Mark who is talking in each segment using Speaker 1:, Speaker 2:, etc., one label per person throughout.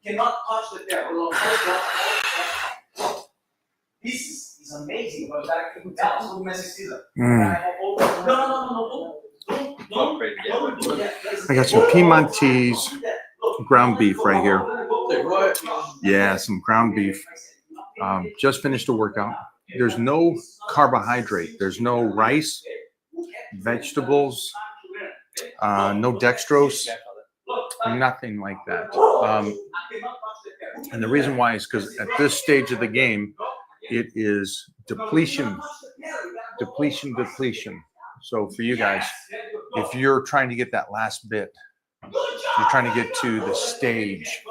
Speaker 1: cannot touch the tail. This is amazing, but that can tell
Speaker 2: I got some Piedmontese ground beef right here. Yeah, some ground beef. Just finished a workout. There's no carbohydrate. There's no rice, vegetables, no dextrose, nothing like that. And the reason why is because at this stage of the game, it is depletion. So for you guys, if you're trying to get that last bit, you're trying to get to the stage,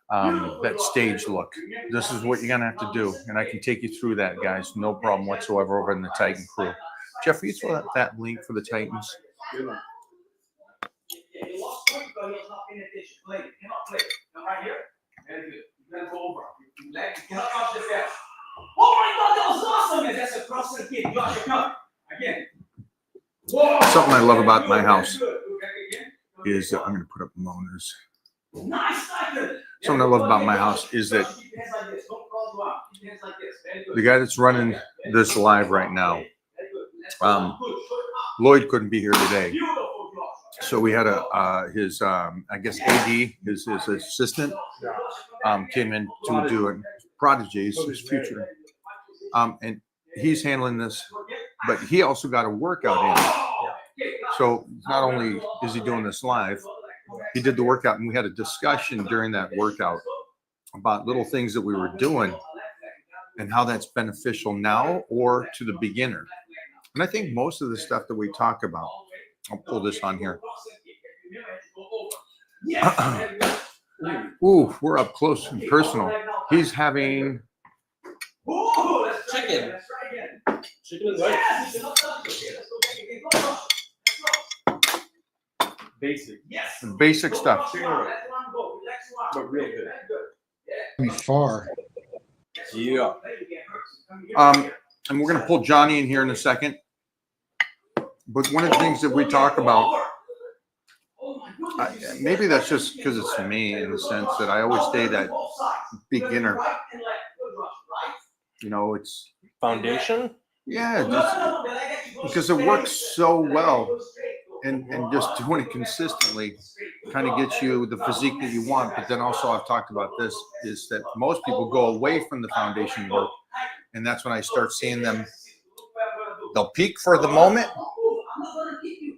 Speaker 2: that stage look. This is what you're gonna have to do, and I can take you through that, guys. No problem whatsoever over in the Titan crew. Jeff, will you throw that link for the Titans?
Speaker 1: Oh my God, that was awesome! That's a cross-set kick. Josh, again.
Speaker 2: Something I love about my house is that I'm going to put up Mona's. Something I love about my house is that the guy that's running this live right now, Lloyd couldn't be here today. So we had his I guess AD, his assistant, came in to do it. Prodigy's his future, and he's handling this, but he also got a workout in. So not only is he doing this live, he did the workout, and we had a discussion during that workout about little things that we were doing and how that's beneficial now or to the beginner. And I think most of the stuff that we talk about, I'll pull this on here. Ooh, we're up close and personal. He's having
Speaker 3: chicken and rice.
Speaker 2: Basic stuff.
Speaker 3: But real good.
Speaker 4: Far.
Speaker 3: Yeah.
Speaker 2: And we're gonna pull Johnny in here in a second. But one of the things that we talk about, maybe that's just because it's me in the sense that I always stay that beginner. You know, it's
Speaker 3: Foundation?
Speaker 2: yeah, just because it works so well, and just doing it consistently kind of gets you the physique that you want. But then also I've talked about this is that most people go away from the foundation work, and that's when I start seeing them. They'll peak for the moment,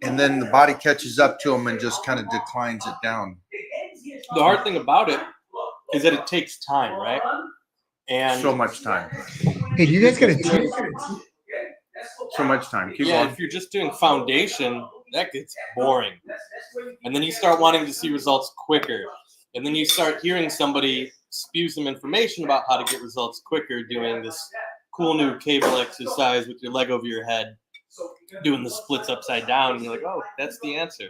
Speaker 2: and then the body catches up to them and just kind of declines it down.
Speaker 3: The hard thing about it is that it takes time, right? And
Speaker 2: So much time.
Speaker 4: Hey, do you guys got a team?
Speaker 2: So much time. Keep
Speaker 3: yeah,
Speaker 2: on.
Speaker 3: if you're just doing foundation, that gets boring. And then you start wanting to see results quicker. And then you start hearing somebody spew some information about how to get results quicker doing this cool new cable exercise with your leg over your head, doing the splits upside down. And you're like, oh, that's the answer.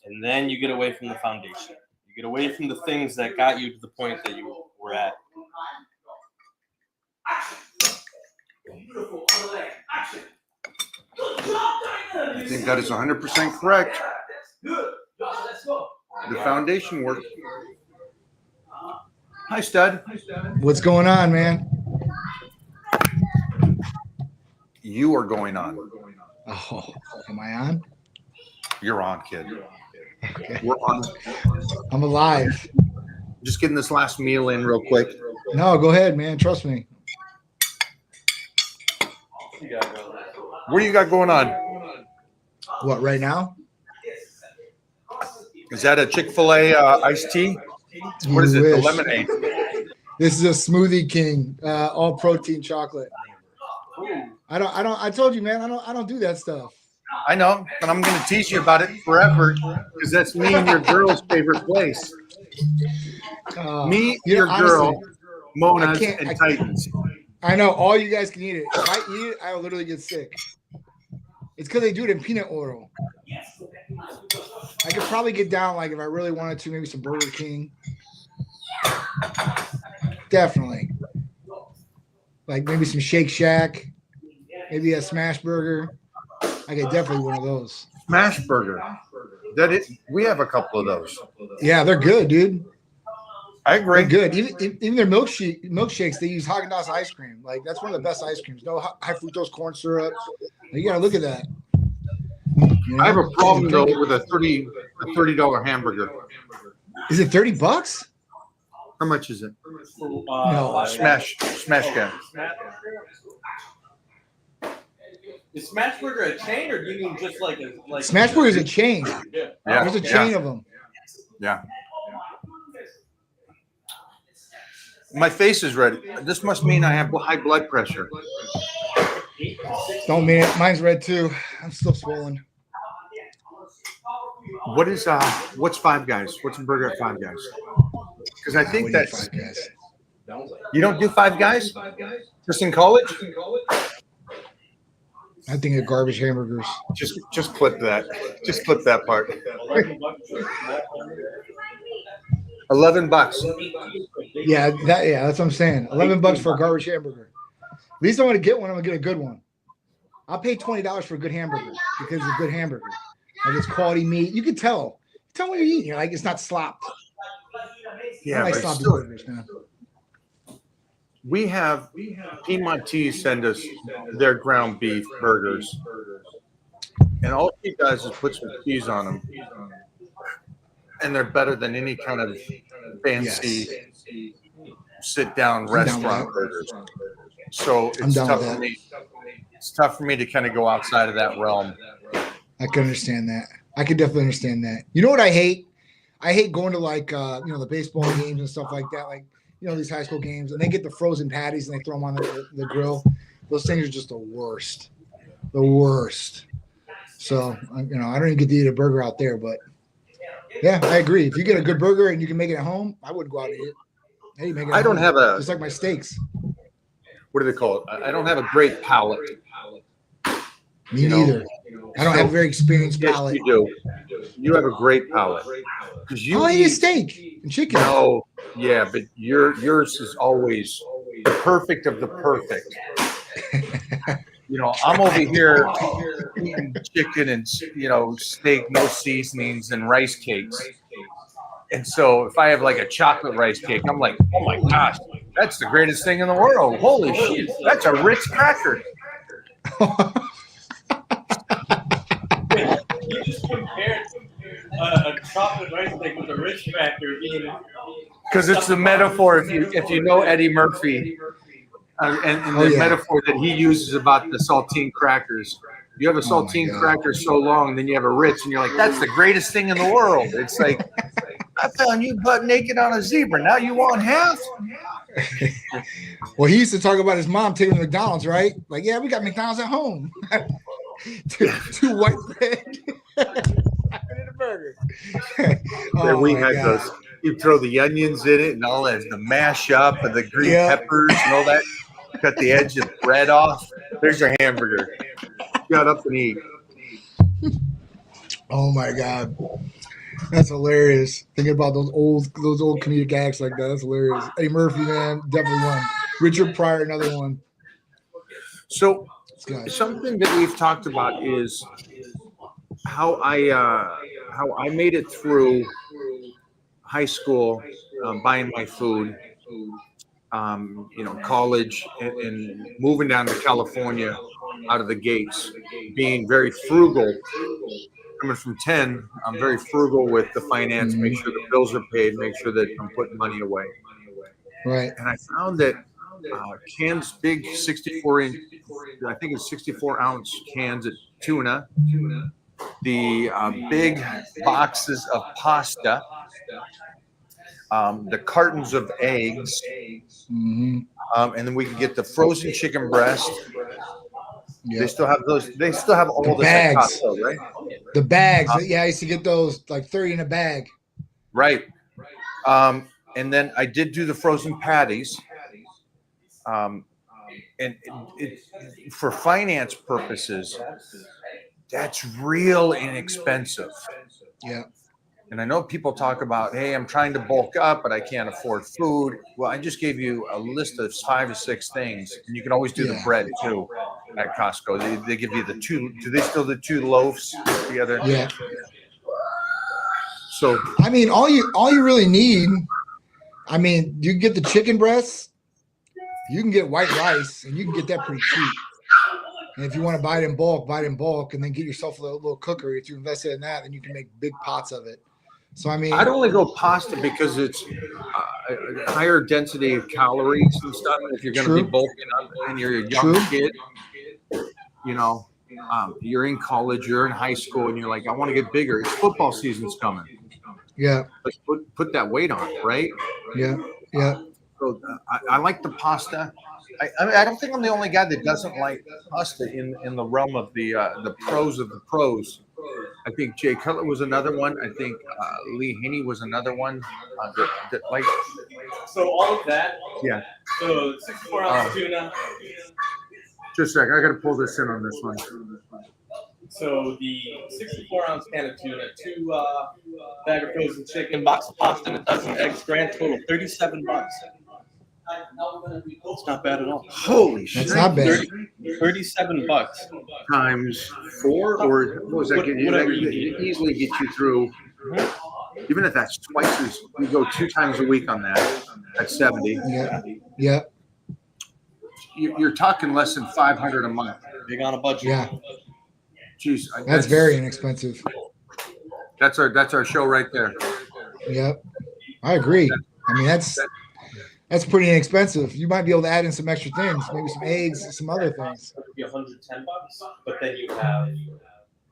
Speaker 3: And then you get away from the foundation. You get away from the things that got you to the point that you were at.
Speaker 2: I think that is 100% correct. The foundation work. Hi, Stud.
Speaker 4: What's going on, man?
Speaker 2: You are going on.
Speaker 4: Oh, am I on?
Speaker 2: You're on, kid.
Speaker 4: Okay.
Speaker 2: We're on.
Speaker 4: I'm alive.
Speaker 2: Just getting this last meal in real quick.
Speaker 4: No, go ahead, man. Trust me.
Speaker 2: What do you got going on?
Speaker 4: What, right now?
Speaker 2: Is that a Chick-fil-A iced tea? What is it? The lemonade.
Speaker 4: This is a Smoothie King, all protein chocolate. I told you, man, I don't do that stuff.
Speaker 2: I know, and I'm going to teach you about it forever because that's me and your girl's favorite place. Me, your girl, Mona's, and Titans.
Speaker 4: I know all you guys can eat it. If I eat it, I will literally get sick. It's because they do it in peanut oil. I could probably get down, like if I really wanted to, maybe some Burger King. Definitely. Like maybe some Shake Shack, maybe a Smash Burger. I could definitely one of those.
Speaker 2: Smash Burger. We have a couple of those.
Speaker 4: Yeah, they're good, dude.
Speaker 2: I agree.
Speaker 4: They're good. Even their milkshakes, they use Haagen-Dazs ice cream. Like that's one of the best ice creams. No high fructose corn syrup. You gotta look at that. You know?
Speaker 2: I have a problem though with a $30 hamburger.
Speaker 4: Is it $30?
Speaker 2: How much is it?
Speaker 4: No.
Speaker 2: Smash cap.
Speaker 3: Is Smashburger a chain, or do you mean just like
Speaker 4: Smashburger is a chain.
Speaker 3: Yeah.
Speaker 4: There's a chain of them.
Speaker 2: Yeah. My face is red. This must mean I have high blood pressure.
Speaker 4: Don't mean it. Mine's red too. I'm still swollen.
Speaker 2: What's Five Guys? What's a burger at Five Guys? Because I think that's
Speaker 4: Five Guys.
Speaker 2: You don't do Five Guys? Just in college?
Speaker 4: I think of garbage hamburgers.
Speaker 2: Just clip that. Just clip that part. $11.
Speaker 4: Yeah, that's what I'm saying. $11 for a garbage hamburger. At least I want to get one. I'm gonna get a good one. I'll pay $20 for a good hamburger because it's a good hamburger. Like it's quality meat. You can tell. Tell what you're eating. You're like it's not slopped.
Speaker 2: Yeah,
Speaker 4: I like
Speaker 2: but
Speaker 4: sloppy
Speaker 2: still,
Speaker 4: burgers, man.
Speaker 2: we have Piedmontese send us their ground beef burgers, and all she does is put some cheese on them, and they're better than any kind of fancy sit-down restaurant burgers. So it's tough for me. It's tough for me to kind of go outside of that realm.
Speaker 4: I can understand that. I can definitely understand that. You know what I hate? I hate going to like the baseball games and stuff like that. Like these high school games, and they get the frozen patties and they throw them on the grill. Those things are just the worst. The worst. So I don't even get to eat a burger out there, but yeah, I agree. If you get a good burger and you can make it at home, I wouldn't go out and eat it. Hey, make it
Speaker 2: I don't have a.
Speaker 4: Just like my steaks.
Speaker 2: What do they call it? I don't have a great palate.
Speaker 4: Me neither. I don't have a very experienced palate.
Speaker 2: Yes, you do. You have a great palate. Because you
Speaker 4: eat steak and chicken.
Speaker 2: No, yeah, but yours is always the perfect of the perfect. I'm over here eating chicken and steak, no seasonings, and rice cakes. And so if I have like a chocolate rice cake, I'm like, oh my gosh, that's the greatest thing in the world. Holy shit, that's a Ritz cracker.
Speaker 3: You just compared a chocolate rice cake with a Ritz cracker being.
Speaker 2: Because it's the metaphor. If you know Eddie Murphy, and the metaphor that he uses about the saltine crackers. You have a saltine cracker so long, then you have a Ritz, and you're like, that's the greatest thing in the world. It's like, I found you butt naked on a zebra. Now you want half?
Speaker 4: Well, he used to talk about his mom taking to McDonald's, right? Like, yeah, we got McDonald's at home. two white bread and a burger.
Speaker 2: Then we had those. You throw the onions in it and all that, the mash up and the green peppers and all that. Cut the edge of the bread off. There's your hamburger. Shut up and eat.
Speaker 4: Oh my God. That's hilarious. Thinking about those old comedic acts like that. That's hilarious. Eddie Murphy, man, definitely one. Richard Pryor, another one.
Speaker 2: So something that we've talked about is how I made it through high school, buying my food, college, and moving down to California out of the gates, being very frugal. Coming from 10, I'm very frugal with the finance, make sure the bills are paid, make sure that I'm putting money away.
Speaker 4: Right.
Speaker 2: And I found that cans, big 64-inch, I think it's 64-ounce cans of tuna, the big boxes of pasta, the cartons of eggs, and then we can get the frozen chicken breast. Yep. They still have those. They still have all the
Speaker 4: bags,
Speaker 2: Costco, right?
Speaker 4: The bags. Yeah, I used to get those like 30 in a bag.
Speaker 2: Right. And then I did do the frozen patties. And it, for finance purposes, that's real inexpensive.
Speaker 4: Yeah.
Speaker 2: And I know people talk about, hey, I'm trying to bulk up, but I can't afford food. Well, I just gave you a list of 5 or 6 things, and you can always do the bread too at Costco. They give you the 2. Do they still do 2 loaves together?
Speaker 4: Yeah.
Speaker 2: So
Speaker 4: I mean, all you really need I mean, you can get the chicken breasts, you can get white rice, and you can get that pretty cheap. And if you want to buy it in bulk, and then get yourself a little cooker. If you invested in that, then you can make big pots of it. So, I mean,
Speaker 2: I'd only go pasta because it's a higher density of calories and stuff. If you're going to be bulking up and you're a young kid, you know, you're in college, you're in high school, and you're like, I want to get bigger. It's football season's coming.
Speaker 4: Yeah.
Speaker 2: Let's put that weight on, right?
Speaker 4: Yeah. Yeah.
Speaker 2: So I like the pasta. I don't think I'm the only guy that doesn't like pasta in the realm of the pros of the pros. I think Jay Cutler was another one. I think Lee Haney was another one. That like.
Speaker 3: So all of that.
Speaker 2: Yeah.
Speaker 3: So 64-ounce tuna.
Speaker 2: Just a sec. I got to pull this in on this one.
Speaker 3: So the 64-ounce can of tuna, 2 bag of frozen chicken, box of pasta, and a dozen eggs. Grand total $37. It's not bad at all.
Speaker 2: Holy shit!
Speaker 4: That's not bad.
Speaker 3: $37
Speaker 2: times 4, or what was that?
Speaker 3: Whatever you need.
Speaker 2: Easily get you through. Even if that's twice as you go 2 times a week on that, that's 70.
Speaker 4: Yeah. Yeah.
Speaker 2: You're talking less than 500 a month.
Speaker 3: Big on a budget.
Speaker 4: Yeah.
Speaker 2: Jeez,
Speaker 4: That's very inexpensive.
Speaker 2: That's our show right there.
Speaker 4: Yep. I agree. I mean, that's pretty inexpensive. You might be able to add in some extra things, maybe some eggs, some other things.
Speaker 3: It would be $110, but then you have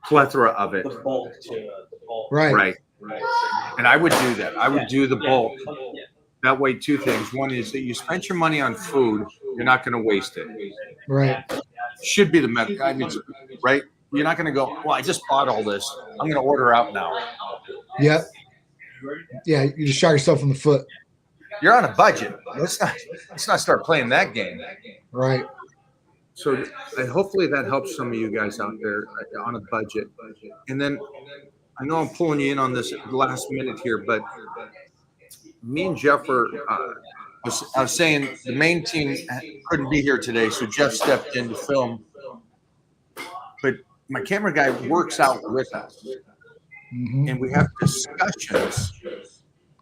Speaker 2: Plethora of it.
Speaker 3: the bulk tuna.
Speaker 4: Right.
Speaker 2: And I would do that. I would do the bulk. That way, 2 things. One is that you spend your money on food, you're not going to waste it.
Speaker 4: Right.
Speaker 2: Should be the method. I mean, right? You're not going to go, well, I just bought all this. I'm going to order out now.
Speaker 4: Yep. Yeah, you just shot yourself in the foot.
Speaker 2: You're on a budget. Let's not start playing that game.
Speaker 4: Right.
Speaker 2: So hopefully that helps some of you guys out there on a budget. And then I know I'm pulling you in on this last minute here, but me and Jeff are, I was saying the main team couldn't be here today, so Jeff stepped in to film. But my camera guy works out with us.
Speaker 4: Mm-hmm.
Speaker 2: And we have discussions.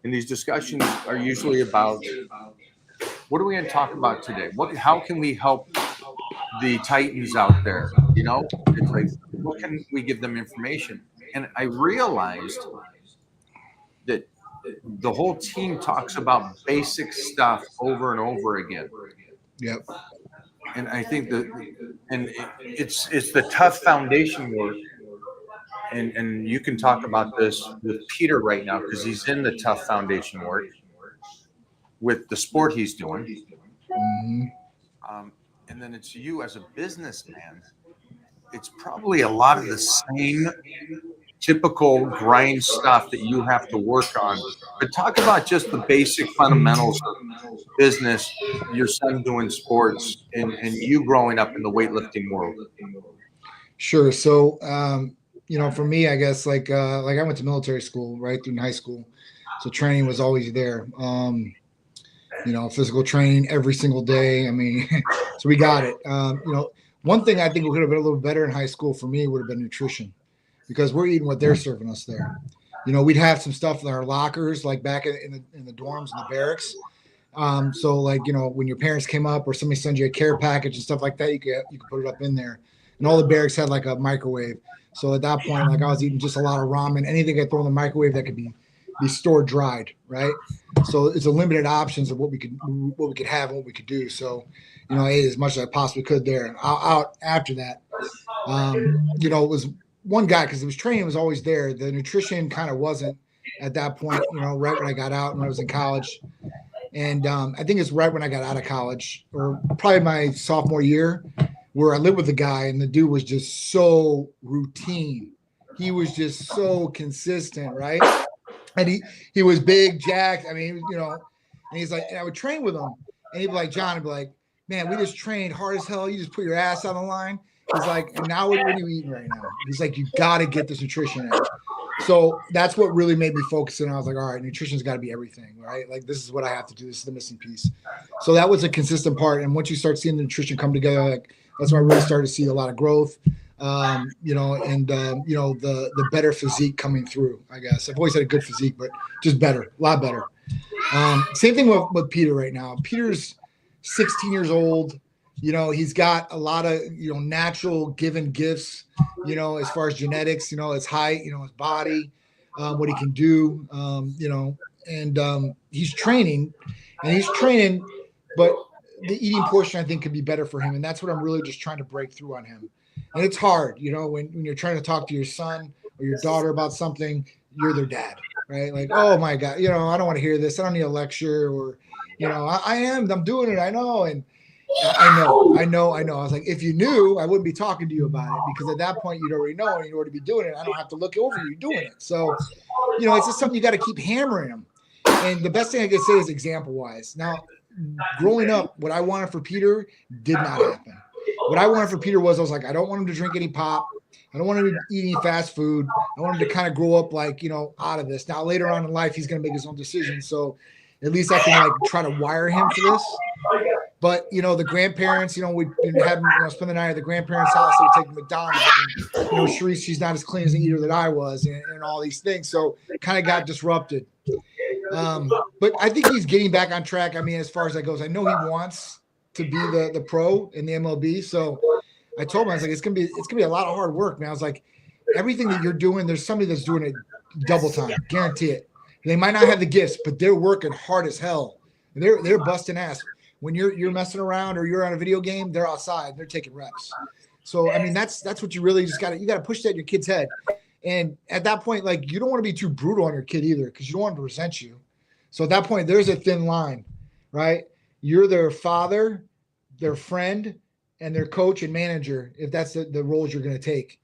Speaker 2: And these discussions are usually about, what are we going to talk about today? How can we help the Titans out there? You know, it's like, what can we give them information? And I realized that the whole team talks about basic stuff over and over again.
Speaker 4: Yep.
Speaker 2: And I think it's the tough foundation work. And you can talk about this with Peter right now because he's in the tough foundation work with the sport he's doing.
Speaker 4: Mm-hmm.
Speaker 2: And then it's you as a businessman. It's probably a lot of the same typical grind stuff that you have to work on. But talk about just the basic fundamentals of business, your son doing sports, and you growing up in the weightlifting world.
Speaker 4: Sure. So, you know, for me, I guess like I went to military school right through high school. So training was always there. You know, physical training every single day. I mean, so we got it. You know, one thing I think would have been a little better in high school for me would have been nutrition because we're eating what they're serving us there. You know, we'd have some stuff in our lockers, like back in the dorms and the barracks. So like, you know, when your parents came up or somebody sends you a care package and stuff like that, you could put it up in there. And all the barracks had like a microwave. So at that point, like I was eating just a lot of ramen, anything I throw in the microwave that could be stored dried, right? So it's a limited options of what we could have and what we could do. So, you know, I ate as much as I possibly could there. And out after that, you know, it was one guy because it was training was always there. The nutrition kind of wasn't at that point, you know, right when I got out when I was in college. And I think it's right when I got out of college or probably my sophomore year where I lived with a guy and the dude was just so routine. He was just so consistent, right? And he was big, jacked. I mean, you know, and he's like, and I would train with him. And he'd be like, John, I'd be like, man, we just trained hard as hell. You just put your ass on the line. He's like, and now what are you eating right now? He's like, you got to get this nutrition in. So that's what really made me focus. And I was like, all right, nutrition's got to be everything, right? Like, this is what I have to do. This is the missing piece. So that was a consistent part. And once you start seeing the nutrition come together, like, that's when I really started to see a lot of growth, you know, and, you know, the better physique coming through, I guess. I've always had a good physique, but just better, a lot better. Same thing with Peter right now. Peter's 16 years old. He's got a lot of, natural given gifts, as far as genetics, his height, his body, what he can do, and he's training, but the eating portion I think could be better for him. And that's what I'm really just trying to break through on him. And it's hard, when you're trying to talk to your son or your daughter about something, you're their dad, right? Like, oh my God, I don't want to hear this. I don't need a lecture, or, I'm doing it. I know. And I know. I was like, if you knew, I wouldn't be talking to you about it, because at that point you'd already know and you'd already be doing it. I don't have to look over you doing it. So, it's just something you got to keep hammering them. And the best thing I could say is example wise. Now, growing up, what I wanted for Peter did not happen. What I wanted for Peter was, I was like, I don't want him to drink any pop. I don't want him to eat any fast food. I want him to kind of grow up like, out of this. Now, later on in life, he's going to make his own decisions. So at least I can try to wire him for this. But, the grandparents, we'd have him, spend the night at the grandparents' house. They would take him to McDonald's. And, Sharice, she's not as clean as an eater that I was, and all these things. So it kind of got disrupted. But I think he's getting back on track. I mean, as far as that goes, I know he wants to be the pro in the MLB. So I told him, I was like, it's gonna be a lot of hard work, man. I was like, everything that you're doing, there's somebody that's doing it double time, guarantee it. They might not have the gifts, but they're working hard as hell. They're busting ass. When you're messing around or you're on a video game, they're outside, they're taking reps. So I mean, that's what you really just gotta push that in your kid's head. And at that point, you don't want to be too brutal on your kid either, because you don't want them to resent you. So at that point, there's a thin line, right? You're their father, their friend, and their coach and manager, if that's the roles you're going to take.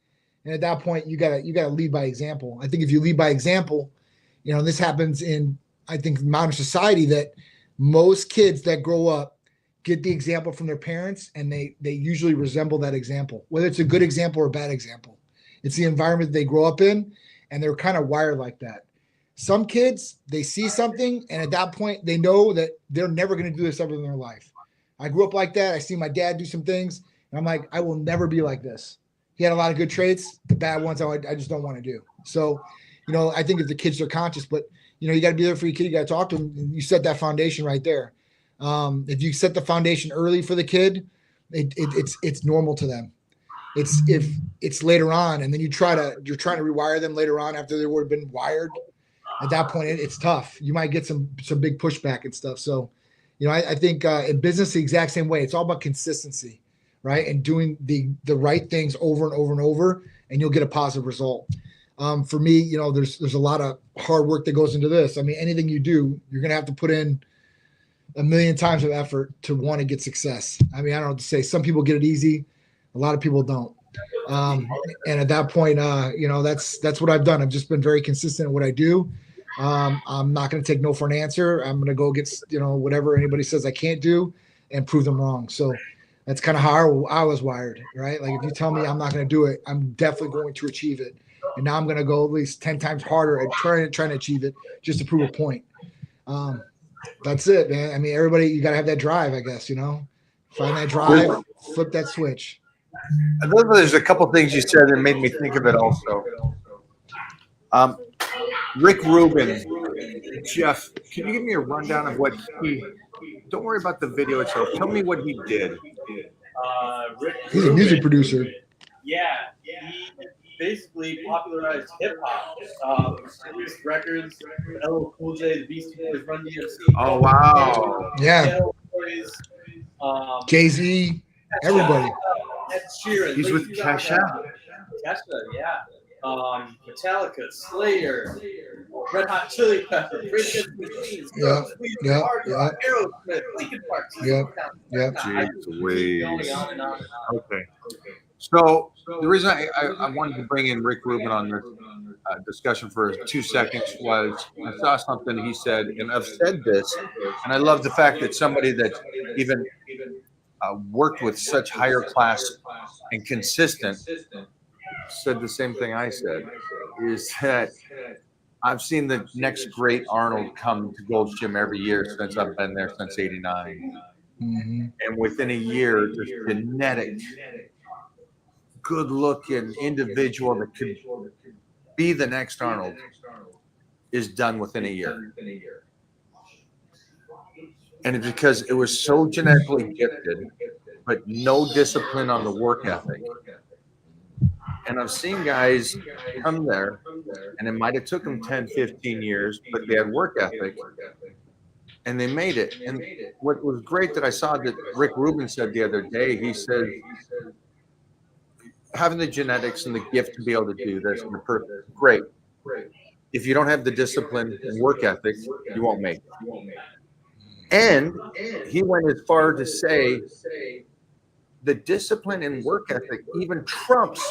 Speaker 4: And at that point, you gotta lead by example. I think if you lead by example, this happens in, I think, modern society, that most kids that grow up get the example from their parents, and they usually resemble that example, whether it's a good example or a bad example. It's the environment they grow up in, and they're kind of wired like that. Some kids, they see something, and at that point, they know that they're never going to do this ever in their life. I grew up like that. I see my dad do some things, and I'm like, I will never be like this. He had a lot of good traits. The bad ones, I just don't want to do. So, I think if the kids are conscious, but, you got to be there for your kid. You got to talk to them. And you set that foundation right there. If you set the foundation early for the kid, it's normal to them. If it's later on, and then you're trying to rewire them later on after they would have been wired, at that point it's tough. You might get some big pushback and stuff. So, I think in business the exact same way. It's all about consistency, right? And doing the right things over and over and over, and you'll get a positive result. For me, there's a lot of hard work that goes into this. I mean, anything you do, you're gonna have to put in a million times of effort to want to get success. I mean, I don't know what to say. Some people get it easy. A lot of people don't. And at that point, that's what I've done. I've just been very consistent in what I do. I'm not going to take no for an answer. I'm going to go get, whatever anybody says I can't do and prove them wrong. So that's kind of how I was wired, right? Like if you tell me I'm not going to do it, I'm definitely going to achieve it. And now I'm going to go at least 10 times harder at trying to achieve it just to prove a point. That's it, man. I mean, everybody, you got to have that drive, I guess, find that drive, flip that switch.
Speaker 2: There's a couple things you said that made me think of it also. Rick Rubin, Jeff, can you give me a rundown of what don't worry about the video itself. Tell me what he did.
Speaker 4: He's a music producer.
Speaker 3: Yeah, he basically popularized hip hop. Released records, LL Cool J, the Beastie Boys, Run DMC.
Speaker 2: Oh wow!
Speaker 4: Yeah. Jay-Z, everybody.
Speaker 3: Ed Sheeran.
Speaker 2: He's with Kesha.
Speaker 3: Kesha, yeah. Metallica, Slayer, Red Hot Chili Peppers,
Speaker 4: Yeah.
Speaker 3: Aerosmith, Linkin Park.
Speaker 4: Yeah.
Speaker 2: Jeez. Okay. So the reason I wanted to bring in Rick Rubin on this discussion for 2 seconds was I saw something he said, and I've said this, and I love the fact that somebody that even worked with such higher class and consistent said the same thing I said, is that I've seen the next great Arnold come to Gold's Gym every year since I've been there since '89.
Speaker 4: Mm-hmm.
Speaker 2: And within a year, this genetic, good-looking individual that could be the next Arnold is done within a year. And it's because it was so genetically gifted, but no discipline on the work ethic. And I've seen guys come there, and it might have took them 10, 15 years, but they had work ethic, and they made it. And what was great that I saw that Rick Rubin said the other day, he said, having the genetics and the gift to be able to do this, great. If you don't have the discipline and work ethic, you won't make it. And he went as far to say the discipline and work ethic even trumps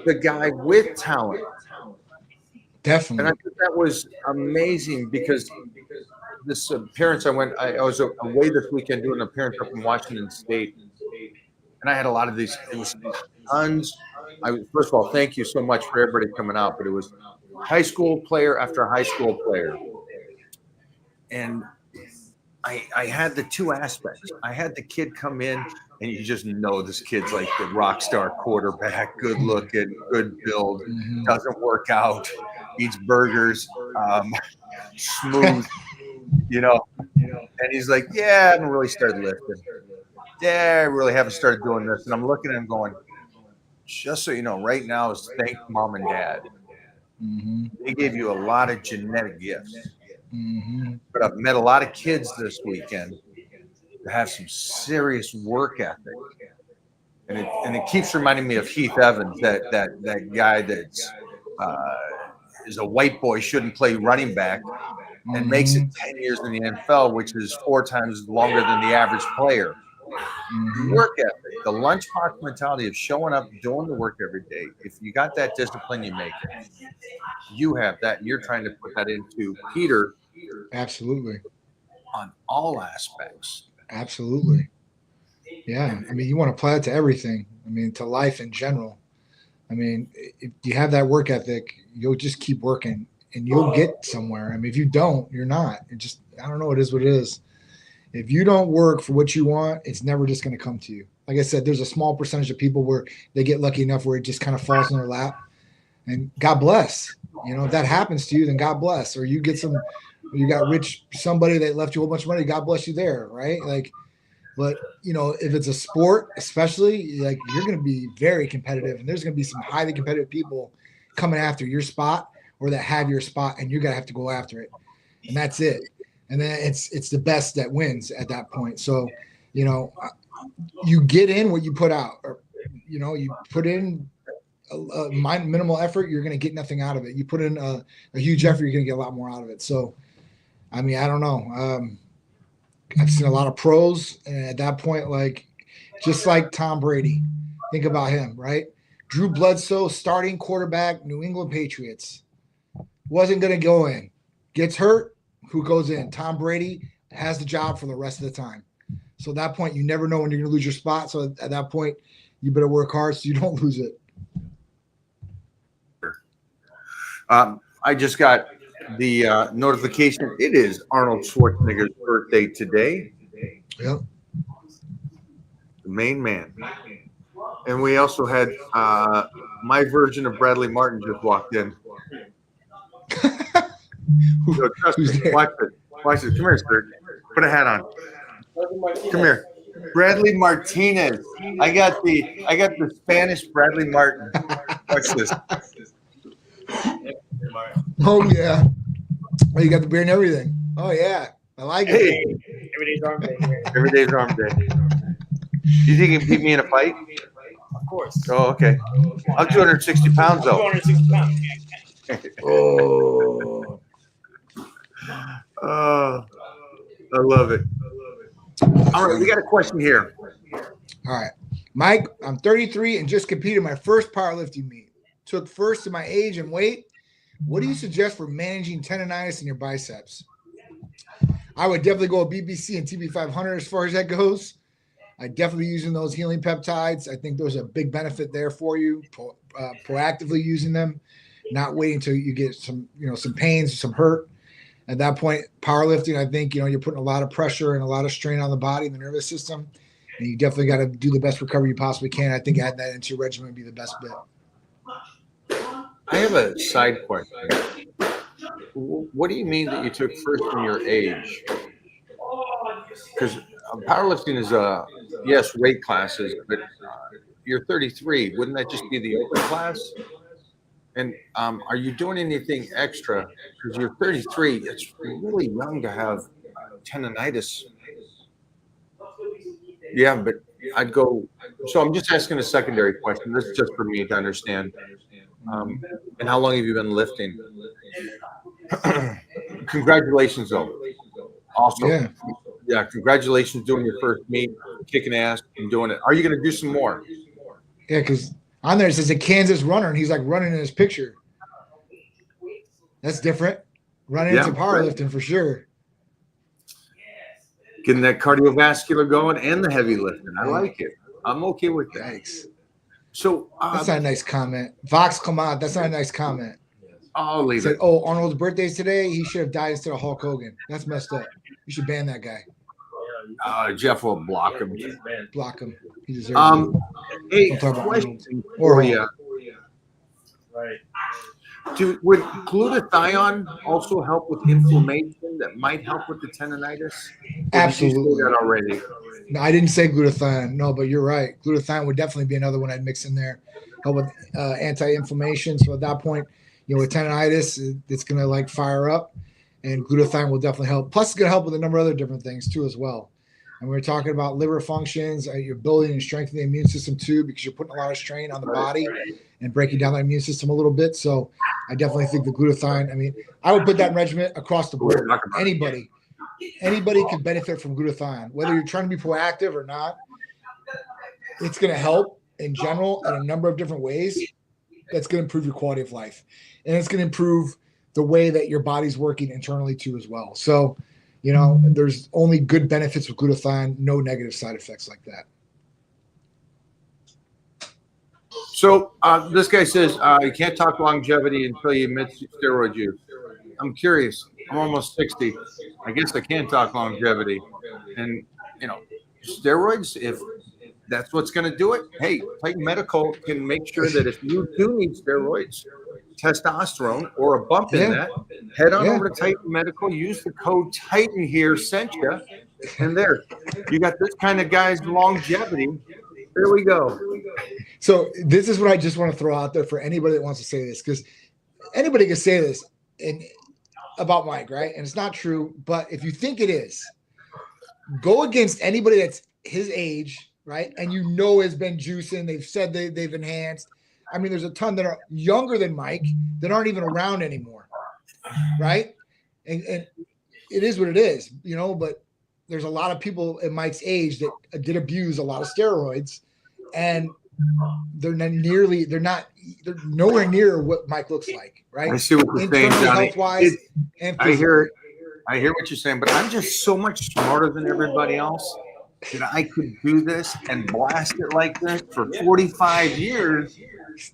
Speaker 2: the guy with talent.
Speaker 4: Definitely.
Speaker 2: And I think that was amazing because this appearance I was away this weekend doing an appearance up in Washington State. And I had a lot of these, it was tons. First of all, thank you so much for everybody coming out, but it was high school player after high school player. And I had the two aspects. I had the kid come in, and you just know this kid's like the rock star quarterback, good looking, good build, doesn't work out, eats burgers, smooth, and he's like, yeah, I haven't really started lifting. Yeah, I really haven't started doing this. And I'm looking at him going, just so you know, right now is thank mom and dad. They gave you a lot of genetic gifts. But I've met a lot of kids this weekend that have some serious work ethic. And it keeps reminding me of Heath Evans, that guy that's is a white boy, shouldn't play running back, and makes it 10 years in the NFL, which is 4 times longer than the average player. Work ethic, the lunchbox mentality of showing up, doing the work every day. If you got that discipline, you make it. You have that, and you're trying to put that into Peter.
Speaker 4: Absolutely.
Speaker 2: On all aspects.
Speaker 4: Absolutely. Yeah. I mean, you want to apply it to everything. I mean, to life in general. I mean, if you have that work ethic, you'll just keep working and you'll get somewhere. I mean, if you don't, you're not. It just, I don't know, it is what it is. If you don't work for what you want, it's never just going to come to you. Like I said, there's a small percentage of people where they get lucky enough where it just kind of falls in their lap. And God bless. If that happens to you, then God bless. Or you get you got rich somebody that left you a whole bunch of money, God bless you there, right? But if it's a sport, especially, like, you're going to be very competitive, and there's going to be some highly competitive people coming after your spot or that have your spot, and you're going to have to go after it. And that's it. And then it's the best that wins at that point. So, you get in what you put out, or, you put in a minimal effort, you're going to get nothing out of it. You put in a huge effort, you're going to get a lot more out of it. So, I mean, I don't know. I've seen a lot of pros, and at that point, just like Tom Brady, think about him, right? Drew Bledsoe, starting quarterback, New England Patriots, wasn't going to go in. Gets hurt, who goes in? Tom Brady has the job for the rest of the time. So at that point, you never know when you're going to lose your spot. So at that point, you better work hard so you don't lose it.
Speaker 2: I just got the notification. It is Arnold Schwarzenegger's birthday today.
Speaker 4: Yep.
Speaker 2: The main man. And we also had my version of Bradley Martin just walked in. So trust me, watch this. Watch this. Come here, sir. Put a hat on. Come here. Bradley Martinez. I got the Spanish Bradley Martin. Watch this.
Speaker 4: Oh yeah. Oh, you got the beer and everything. Oh yeah. I like it.
Speaker 2: Hey.
Speaker 1: Every day's arm day.
Speaker 2: Every day's arm day. You think you can beat me in a fight?
Speaker 1: Of course.
Speaker 2: Oh, okay. I'm 260 pounds though.
Speaker 1: 260 pounds.
Speaker 4: Oh.
Speaker 2: I love it. All right, we got a question here.
Speaker 4: All right. Mike, I'm 33 and just competed my first powerlifting meet. Took first in my age and weight. What do you suggest for managing tendonitis in your biceps? I would definitely go with BBC and TB500 as far as that goes. I definitely using those healing peptides. I think there's a big benefit there for you, proactively using them, not waiting until you get some pains, some hurt. At that point, powerlifting, I think, you're putting a lot of pressure and a lot of strain on the body and the nervous system, and you definitely got to do the best recovery you possibly can. I think adding that into your regimen would be the best bet.
Speaker 2: I have a side question. What do you mean that you took first in your age? because powerlifting is yes, weight classes, but you're 33. Wouldn't that just be the open class? And are you doing anything extra? Because you're 33. It's really young to have tendonitis. Yeah, but I'd go. So I'm just asking a secondary question. This is just for me to understand. And how long have you been lifting? Congratulations, though. Also, yeah, congratulations doing your first meet, kicking ass and doing it. Are you going to do some more?
Speaker 4: Yeah, because on there it says a Kansas runner, and he's like running in his picture. That's different. Running into powerlifting for sure.
Speaker 2: Getting that cardiovascular going and the heavy lifting. I like it. I'm okay with that.
Speaker 4: Yikes.
Speaker 2: So
Speaker 4: that's not a nice comment. Vox, come on. That's not a nice comment.
Speaker 2: I'll leave it.
Speaker 4: Oh, Arnold's birthday's today. He should have died instead of Hulk Hogan. That's messed up. You should ban that guy.
Speaker 2: Jeff will block him.
Speaker 4: Block him. He deserves it.
Speaker 2: Hey, question for you.
Speaker 5: Right.
Speaker 2: Would glutathione also help with inflammation that might help with the tendonitis?
Speaker 4: Absolutely.
Speaker 2: Did you say that already?
Speaker 4: No, I didn't say glutathione. No, but you're right. Glutathione would definitely be another one I'd mix in there. Help with anti-inflammation. So at that point, with tendonitis, it's going to like fire up, and glutathione will definitely help. Plus, it's going to help with a number of other different things too as well. And we're talking about liver functions. You're building and strengthening the immune system too, because you're putting a lot of strain on the body and breaking down the immune system a little bit. So I definitely think the glutathione, I would put that regimen across the board. Anybody can benefit from glutathione, whether you're trying to be proactive or not. It's going to help in general in a number of different ways. That's going to improve your quality of life. And it's going to improve the way that your body's working internally too as well. So, there's only good benefits with glutathione, no negative side effects like that.
Speaker 2: So this guy says you can't talk longevity until you miss steroid use. I'm curious. I'm almost 60. I guess I can talk longevity. And, steroids, if that's what's going to do it, hey, Titan Medical can make sure that if you do need steroids, testosterone, or a bump in that, head on over to Titan Medical, use the code Titan here, sent you, and there. You got this kind of guy's longevity. There we go.
Speaker 4: So this is what I just want to throw out there for anybody that wants to say this, because anybody can say this about Mike, right? And it's not true, but if you think it is, go against anybody that's his age, right? And has been juicing. They've said they've enhanced. There's a ton that are younger than Mike that aren't even around anymore, right? And it is what it is, but there's a lot of people at Mike's age that did abuse a lot of steroids, and they're nowhere near what Mike looks like, right?
Speaker 2: I see what you're saying, Johnny.
Speaker 4: Health-wise and
Speaker 2: I hear what you're saying, but I'm just so much smarter than everybody else that I could do this and blast it like this for 45 years.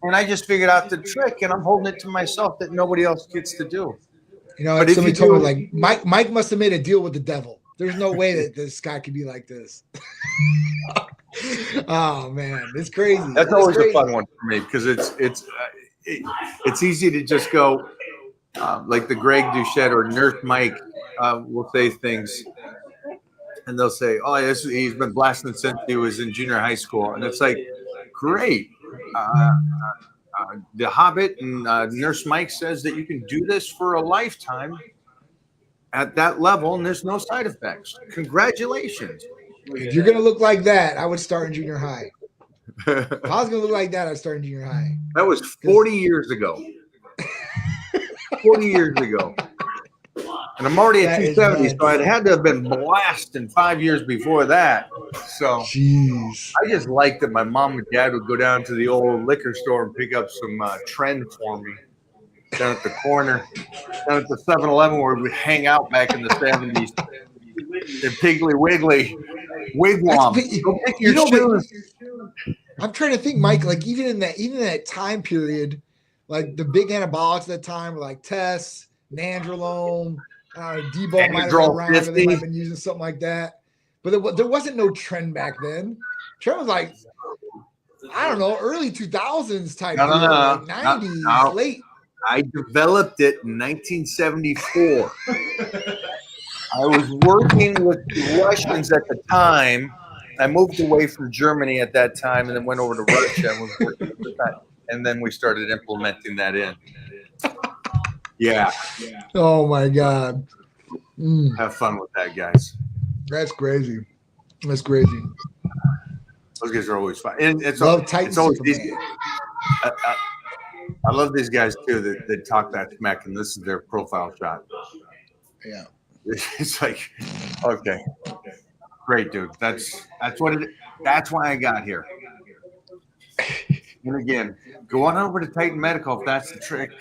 Speaker 2: And I just figured out the trick, and I'm holding it to myself that nobody else gets to do.
Speaker 4: Somebody told me Mike must have made a deal with the devil. There's no way that this guy could be like this. Oh man, it's crazy.
Speaker 2: That's always a fun one for me, because it's easy to just go like the Greg Doucette or Nurse Mike will say things, and they'll say, "Oh, he's been blasting since he was in junior high school," and it's like, great. The Hobbit and Nurse Mike says that you can do this for a lifetime at that level, and there's no side effects. Congratulations.
Speaker 4: If you're going to look like that, I would start in junior high. If I was going to look like that, I'd start in junior high.
Speaker 2: That was 40 years ago. 40 years ago. And I'm already at 270, so I'd had to have been blasting 5 years before that. So
Speaker 4: jeez.
Speaker 2: I just liked that my mom and dad would go down to the old liquor store and pick up some Trend for me down at the corner, down at the 7-Eleven where we'd hang out back in the 70s. The Piggly Wiggly wigwam. Go pick your shoes.
Speaker 4: I'm trying to think, Mike, like even in that time period, like the big anabolics at that time were like Tess, Nandrolone, Debo might have been around, or they might have been using something like that. But there wasn't no Trend back then. Trend was like, I don't know, early 2000s type.
Speaker 2: No.
Speaker 4: 90s, late.
Speaker 2: I developed it in 1974. I was working with the Russians at the time. I moved away from Germany at that time and then went over to Russia and was working with that. And then we started implementing that in. Yeah.
Speaker 4: Oh my God.
Speaker 2: Have fun with that, guys.
Speaker 4: That's crazy. That's crazy.
Speaker 2: Those guys are always fun. And it's
Speaker 4: Love Titan
Speaker 2: it's always
Speaker 4: Superman.
Speaker 2: these, I love these guys too that talk that smack and this is their profile shot.
Speaker 4: Yeah.
Speaker 2: It's like, okay, great, dude. That's what it. That's why I got here. And again, go on over to Titan Medical if that's the trick.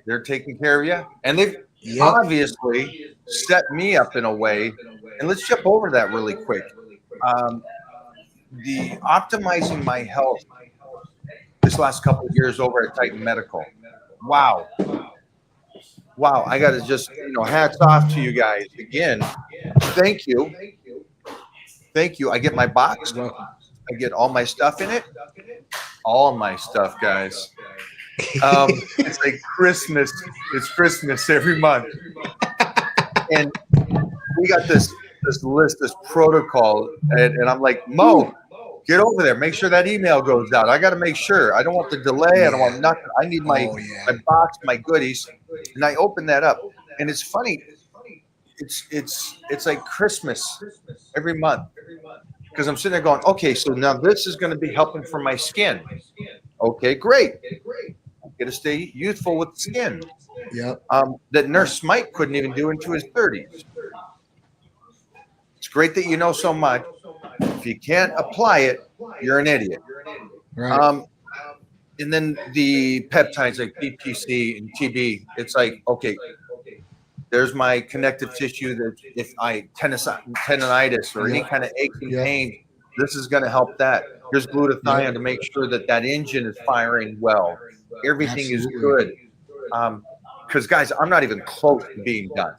Speaker 2: They're taking care of you, and they've obviously set me up in a way. And let's jump over that really quick. The optimizing my health this last couple of years over at Titan Medical. Wow. I got to just, hats off to you guys again. Thank you. I get my box. I get all my stuff in it. All my stuff, guys. It's like Christmas. It's Christmas every month. And we got this list, this protocol. And I'm like, Mo, get over there. Make sure that email goes out. I got to make sure. I don't want the delay. I don't want nothing. I need my box, my goodies. And I open that up. And it's funny. It's like Christmas every month. Because I'm sitting there going, okay, so now this is going to be helping for my skin. Okay, great. I'm going to stay youthful with the skin.
Speaker 4: Yep.
Speaker 2: That Nurse Mike couldn't even do into his 30s. It's great that you know so much. If you can't apply it, you're an idiot.
Speaker 4: Right.
Speaker 2: And then the peptides like BPC and TB, it's like, okay, there's my connective tissue that if I tendonitis or any kind of ache and pain, this is going to help that. There's glutathione to make sure that engine is firing well. Everything is good. Because guys, I'm not even close to being done.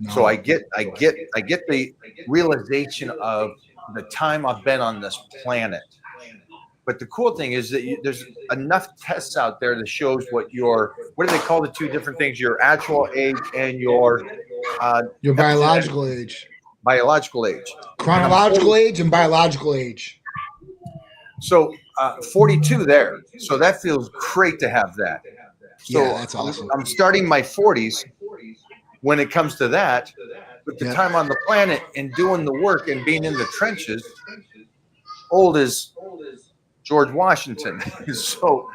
Speaker 2: No. So I get the realization of the time I've been on this planet. But the cool thing is that there's enough tests out there that shows what do they call the two different things? Your actual age and your
Speaker 4: biological age.
Speaker 2: Biological age.
Speaker 4: Chronological age and biological age.
Speaker 2: So 42 there. So that feels great to have that. So
Speaker 4: yeah, that's awesome.
Speaker 2: I'm starting my 40s when it comes to that. But the time on the planet and doing the work and being in the trenches, old as George Washington. So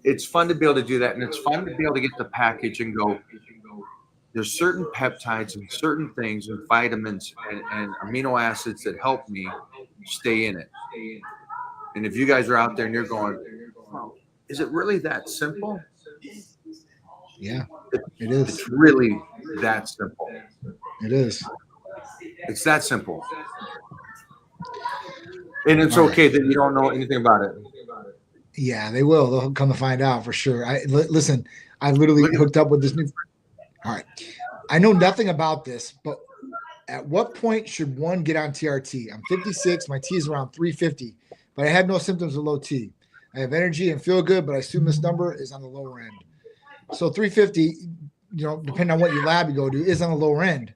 Speaker 2: it's fun to be able to do that, and it's fun to be able to get the package and go, there's certain peptides and certain things and vitamins and amino acids that help me stay in it. And if you guys are out there and you're going, is it really that simple?
Speaker 4: Yeah, it is.
Speaker 2: It's really that simple.
Speaker 4: It is.
Speaker 2: It's that simple. And it's okay that you don't know anything about it.
Speaker 4: Yeah, they will. They'll come to find out for sure. Listen, I literally hooked up with this new. All right. I know nothing about this, but at what point should one get on TRT? I'm 56. My T is around 350, but I have no symptoms of low T. I have energy and feel good, but I assume this number is on the lower end. So 350, depending on what your lab you go to, is on the lower end.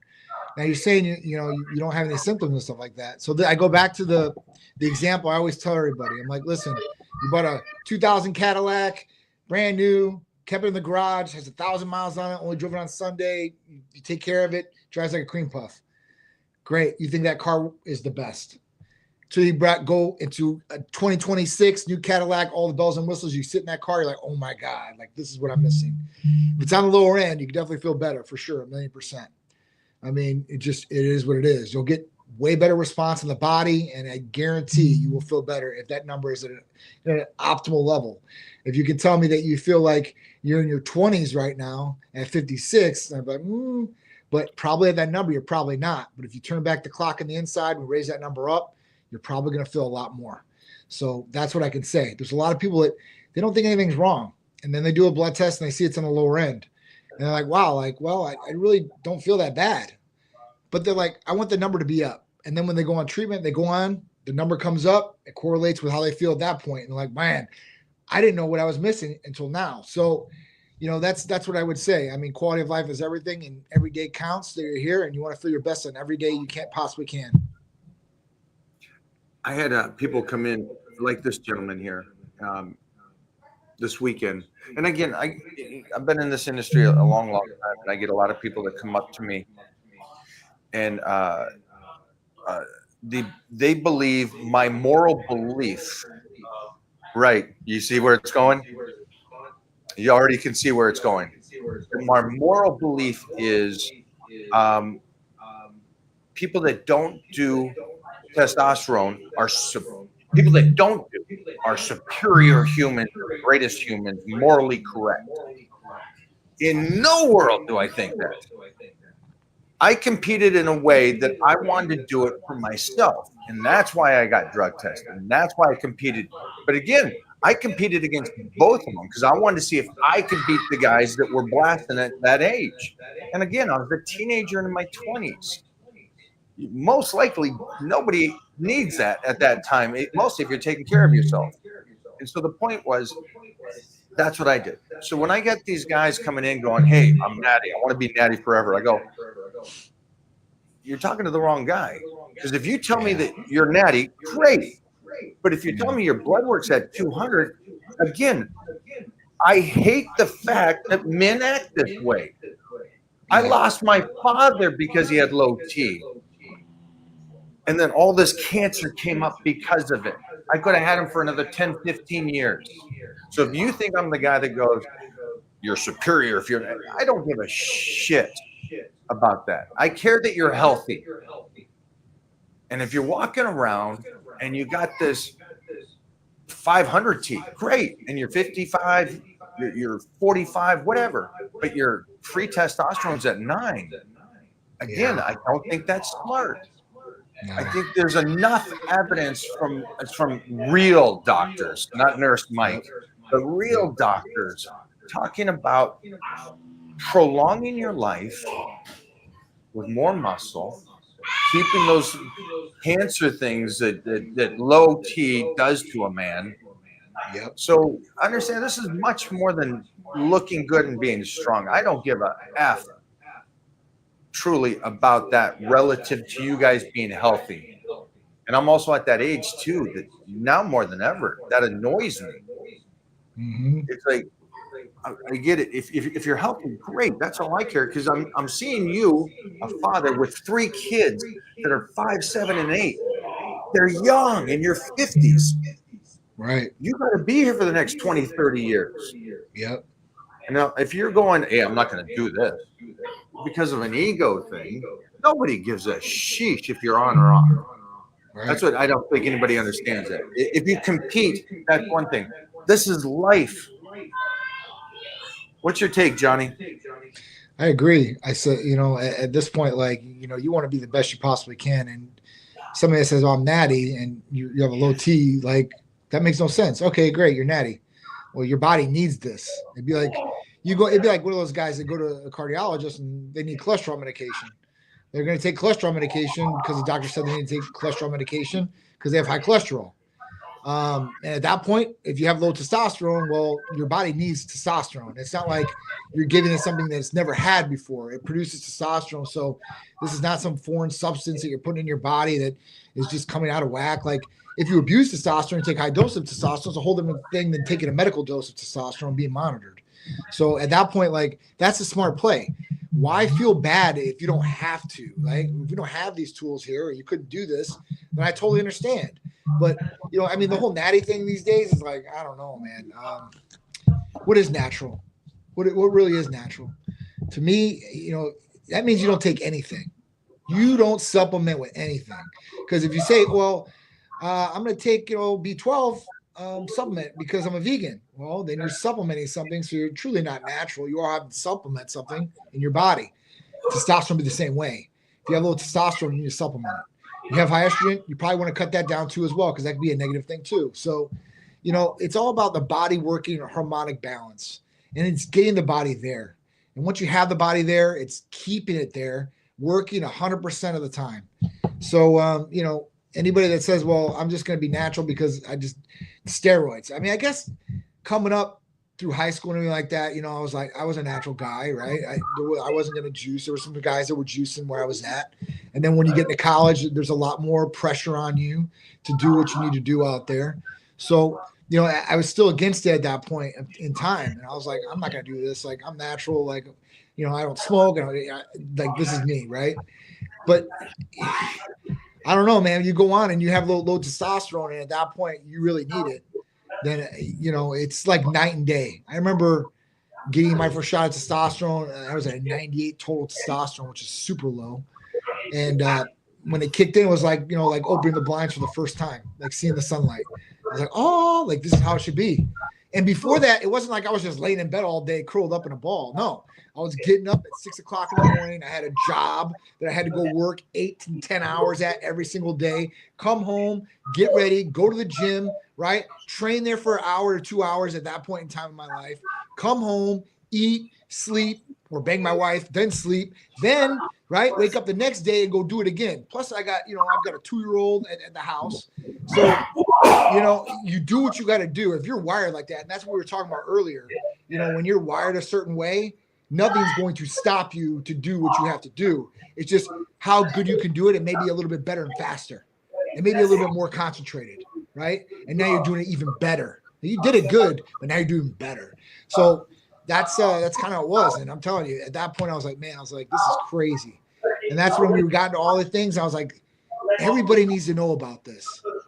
Speaker 4: Now you're saying you don't have any symptoms and stuff like that. So I go back to the example I always tell everybody. I'm like, listen, you bought a 2000 Cadillac, brand new, kept it in the garage, has 1,000 miles on it, only drove it on Sunday. You take care of it, drives like a cream puff. Great. You think that car is the best. So you go into a 2026 new Cadillac, all the bells and whistles. You sit in that car, you're like, oh my God, like this is what I'm missing. If it's on the lower end, you can definitely feel better for sure, 1,000,000%. I mean, it is what it is. You'll get way better response in the body, and I guarantee you will feel better if that number is at an optimal level. If you can tell me that you feel like you're in your 20s right now at 56, I'm like, but probably at that number, you're probably not. But if you turn back the clock on the inside and raise that number up, you're probably going to feel a lot more. So that's what I can say. There's a lot of people that they don't think anything's wrong, and then they do a blood test and they see it's on the lower end. And they're like, wow, I really don't feel that bad. But they're like, I want the number to be up. And then when they go on treatment, the number comes up, it correlates with how they feel at that point. And they're like, man, I didn't know what I was missing until now. So, that's what I would say. I mean, quality of life is everything, and every day counts that you're here, and you want to feel your best on every day you can't possibly can.
Speaker 2: I had people come in like this gentleman here this weekend. And again, I've been in this industry a long, long time, and I get a lot of people that come up to me and they believe my moral belief. Right. You see where it's going? You already can see where it's going. My moral belief is people that don't do testosterone are people that don't do are superior humans, greatest humans, morally correct. In no world do I think that. I competed in a way that I wanted to do it for myself, and that's why I got drug tested, and that's why I competed. But again, I competed against both of them because I wanted to see if I could beat the guys that were blasting at that age. And again, I was a teenager in my 20s. Most likely, nobody needs that at that time, mostly if you're taking care of yourself. And so the point was, that's what I did. So when I get these guys coming in going, hey, I'm natty, I want to be natty forever, I go, you're talking to the wrong guy. Because if you tell me that you're natty, great. But if you tell me your blood work's at 200, again, I hate the fact that men act this way. I lost my father because he had low T. And then all this cancer came up because of it. I could have had him for another 10, 15 years. So if you think I'm the guy that goes, you're superior, if you're, I don't give a shit about that. I care that you're healthy. And if you're walking around and you got this 500 T, great. And you're 55, you're 45, whatever, but your free testosterone's at 9. Again, I don't think that's smart. I think there's enough evidence from real doctors, not Nurse Mike, but real doctors talking about prolonging your life with more muscle, keeping those cancer things that low T does to a man.
Speaker 4: Yep.
Speaker 2: So understand this is much more than looking good and being strong. I don't give a F truly about that relative to you guys being healthy. And I'm also at that age too, that now more than ever, that annoys me.
Speaker 4: Mm-hmm.
Speaker 2: It's like, I get it. If you're healthy, great. That's all I care. Because I'm seeing you, a father with 3 kids that are 5, 7, and 8. They're young in your 50s.
Speaker 4: Right.
Speaker 2: You got to be here for the next 20, 30 years.
Speaker 4: Yep.
Speaker 2: And now, if you're going, hey, I'm not going to do this because of an ego thing, nobody gives a sheesh if you're on or off.
Speaker 4: Right.
Speaker 2: That's what I don't think anybody understands that. If you compete, that's one thing. This is life. What's your take, Johnny?
Speaker 4: I agree. I said, at this point, like, you want to be the best you possibly can. And somebody that says, oh, I'm natty, and you have a low T, like, that makes no sense. Okay, great. You're natty. Well, your body needs this. It'd be like one of those guys that go to a cardiologist and they need cholesterol medication. They're going to take cholesterol medication because the doctor said they need to take cholesterol medication because they have high cholesterol. And at that point, if you have low testosterone, well, your body needs testosterone. It's not like you're giving it something that it's never had before. It produces testosterone. So this is not some foreign substance that you're putting in your body that is just coming out of whack. Like if you abuse testosterone and take high dose of testosterone, it's a whole different thing than taking a medical dose of testosterone and being monitored. So at that point, like that's a smart play. Why feel bad if you don't have to? Like if you don't have these tools here, or you couldn't do this, then I totally understand. But the whole natty thing these days is like, I don't know, man. What is natural? What really is natural? To me, that means you don't take anything. You don't supplement with anything. Because if you say, well, I'm going to take, B12 supplement because I'm a vegan. Well, then you're supplementing something. So you're truly not natural. You are having to supplement something in your body. Testosterone will be the same way. If you have low testosterone, you need to supplement it. You have high estrogen, you probably want to cut that down too as well, because that could be a negative thing too. So, it's all about the body working in a harmonic balance, and it's getting the body there. And once you have the body there, it's keeping it there, working 100% of the time. So, anybody that says, well, I'm just going to be natural because I just steroids. I mean, I guess coming up through high school and everything like that, I was like, I was a natural guy, right? I wasn't going to juice. There were some guys that were juicing where I was at. And then when you get into college, there's a lot more pressure on you to do what you need to do out there. So, I was still against it at that point in time. And I was like, I'm not going to do this. Like, I'm natural. Like, I don't smoke. Like, this is me, right? But I don't know, man. You go on and you have low testosterone, and at that point, you really need it. Then, it's like night and day. I remember getting my first shot of testosterone. I was at 98 total testosterone, which is super low. And when it kicked in, it was like, like opening the blinds for the first time, like seeing the sunlight. I was like, oh, like this is how it should be. And before that, it wasn't like I was just laying in bed all day, curled up in a ball. No, I was getting up at 6 o'clock in the morning. I had a job that I had to go work 8 to 10 hours at every single day, come home, get ready, go to the gym, right? Train there for an hour or 2 hours at that point in time in my life, come home, eat, sleep, or bang my wife, then sleep, then, right, wake up the next day and go do it again. Plus I got, I've got a 2-year-old at the house. So, you do what you got to do. If you're wired like that, and that's what we were talking about earlier, when you're wired a certain way, nothing's going to stop you to do what you have to do. It's just how good you can do it, and maybe a little bit better and faster, and maybe a little bit more concentrated, right? And now you're doing it even better. You did it good, but now you're doing better. So that's kind of how it was. And I'm telling you, at that point, I was like, this is crazy. And that's when we got into all the things. I was like, everybody needs to know about this,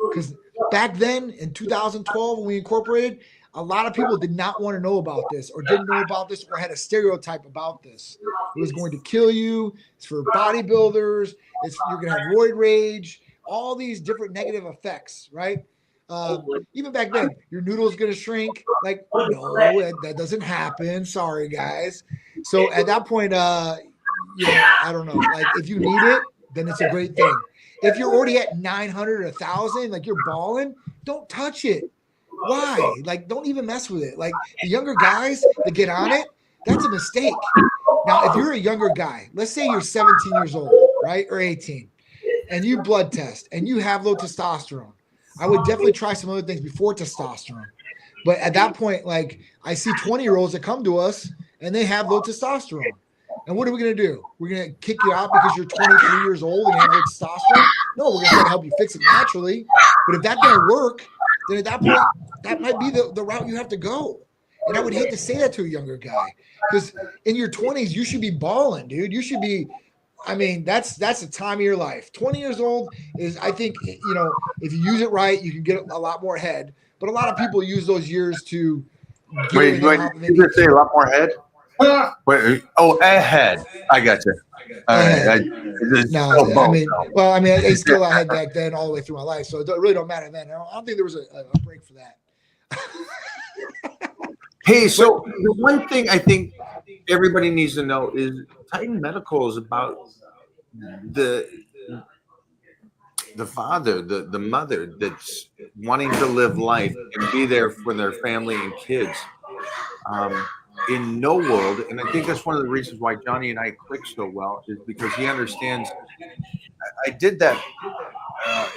Speaker 4: because back then in 2012, when we incorporated, a lot of people did not want to know about this, or didn't know about this, or had a stereotype about this. It was going to kill you. It's for bodybuilders. You're going to have roid rage, all these different negative effects, right? Even back then, your noodle's going to shrink. Like, no, that doesn't happen. Sorry, guys. So at that point, I don't know. Like, if you need it, then it's a great thing. If you're already at 900 or 1,000, like you're balling, don't touch it. Why? Like, don't even mess with it. Like, the younger guys that get on it, that's a mistake. Now, if you're a younger guy, let's say you're 17 years old, right, or 18, and you blood test and you have low testosterone, I would definitely try some other things before testosterone. But at that point, like, I see 20-year-olds that come to us and they have low testosterone. And what are we going to do? We're going to kick you out because you're 23 years old and you have low testosterone? No, we're going to try to help you fix it naturally. But if that doesn't work, then at that point, that might be the route you have to go. And I would hate to say that to a younger guy, because in your 20s, you should be balling, dude. You should be, that's the time of your life. 20 years old is, I think, if you use it right, you can get a lot more ahead. But a lot of people use those years to
Speaker 2: Wait, you just say a lot more head? Wait, ahead. I got you.
Speaker 4: I still had back then all the way through my life, so it really don't matter then. I don't think there was a break for that.
Speaker 2: Hey, so the one thing I think everybody needs to know is Titan Medical is about the father, the mother that's wanting to live life and be there for their family and kids. In no world, and I think that's one of the reasons why Johnny and I click so well, is because he understands. I did that,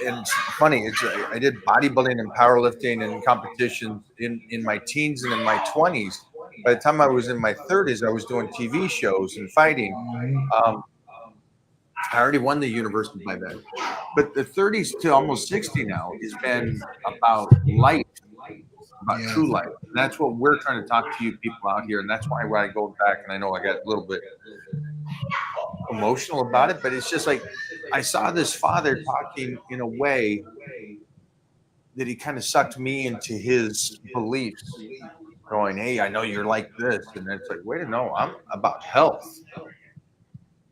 Speaker 2: and it's funny. I did bodybuilding and powerlifting and competitions in my teens and in my 20s. By the time I was in my 30s, I was doing TV shows and fighting. I already won the university by then, but the 30s to almost 60 now has been about life. About true life. And that's what we're trying to talk to you people out here. And that's why when I go back, and I know I got a little bit emotional about it, but it's just like I saw this father talking in a way that he kind of sucked me into his beliefs, going, hey, I know you're like this. And then it's like, wait, no, I'm about health.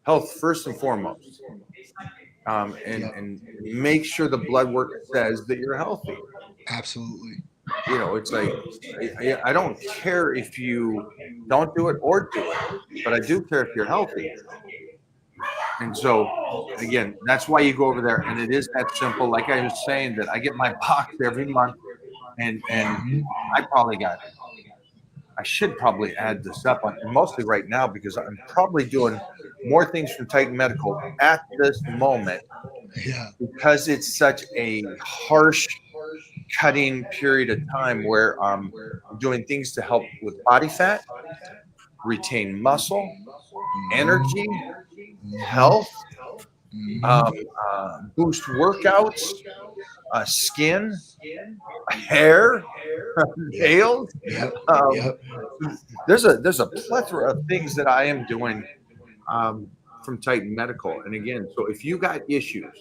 Speaker 2: Health first and foremost. And make sure the blood work says that you're healthy.
Speaker 4: Absolutely.
Speaker 2: It's like, I don't care if you don't do it or do it, but I do care if you're healthy. And so, again, that's why you go over there. And it is that simple. Like I was saying, that I get my box every month, and I should probably add this up, mostly right now, because I'm probably doing more things from Titan Medical at this moment.
Speaker 4: Yeah.
Speaker 2: Because it's such a harsh cutting period of time where I'm doing things to help with body fat, retain muscle, energy, health, boost workouts, skin, hair, nails.
Speaker 4: Yep.
Speaker 2: Um,
Speaker 4: Yep.
Speaker 2: there's a plethora of things that I am doing from Titan Medical. And again, so if you got issues,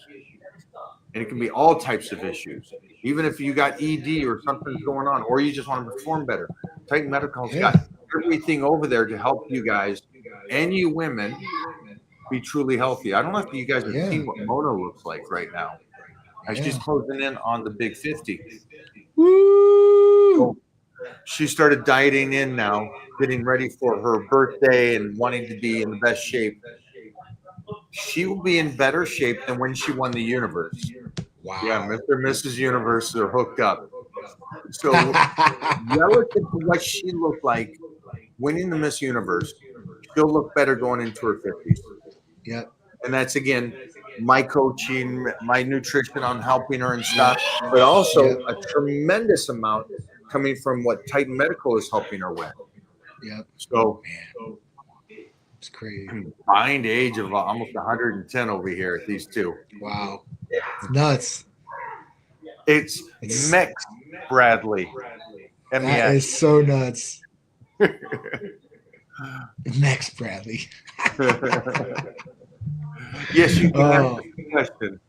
Speaker 2: and it can be all types of issues, even if you got ED or something's going on, or you just want to perform better, Titan Medical's got everything over there to help you guys and you women be truly healthy. I don't know if you guys have seen what Mona looks like right now. She's closing in on the big 50.
Speaker 4: Woo!
Speaker 2: So she started dieting in now, getting ready for her birthday and wanting to be in the best shape. She will be in better shape than when she won the universe.
Speaker 4: Wow.
Speaker 2: Yeah, Mr. and Mrs. Universe are hooked up. So relative to what she looked like winning the Miss Universe, she'll look better going into her 50s.
Speaker 4: Yep.
Speaker 2: And that's, again, my coaching, my nutrition on helping her and stuff, but also a tremendous amount coming from what Titan Medical is helping her with.
Speaker 4: Yep.
Speaker 2: So,
Speaker 4: man, it's crazy.
Speaker 2: Combined age of almost 110 over here at these two.
Speaker 4: Wow. It's nuts.
Speaker 2: It's Mex Bradley.
Speaker 4: That
Speaker 2: MEX.
Speaker 4: is so nuts. Mex Bradley.
Speaker 2: Yes, you can ask the question.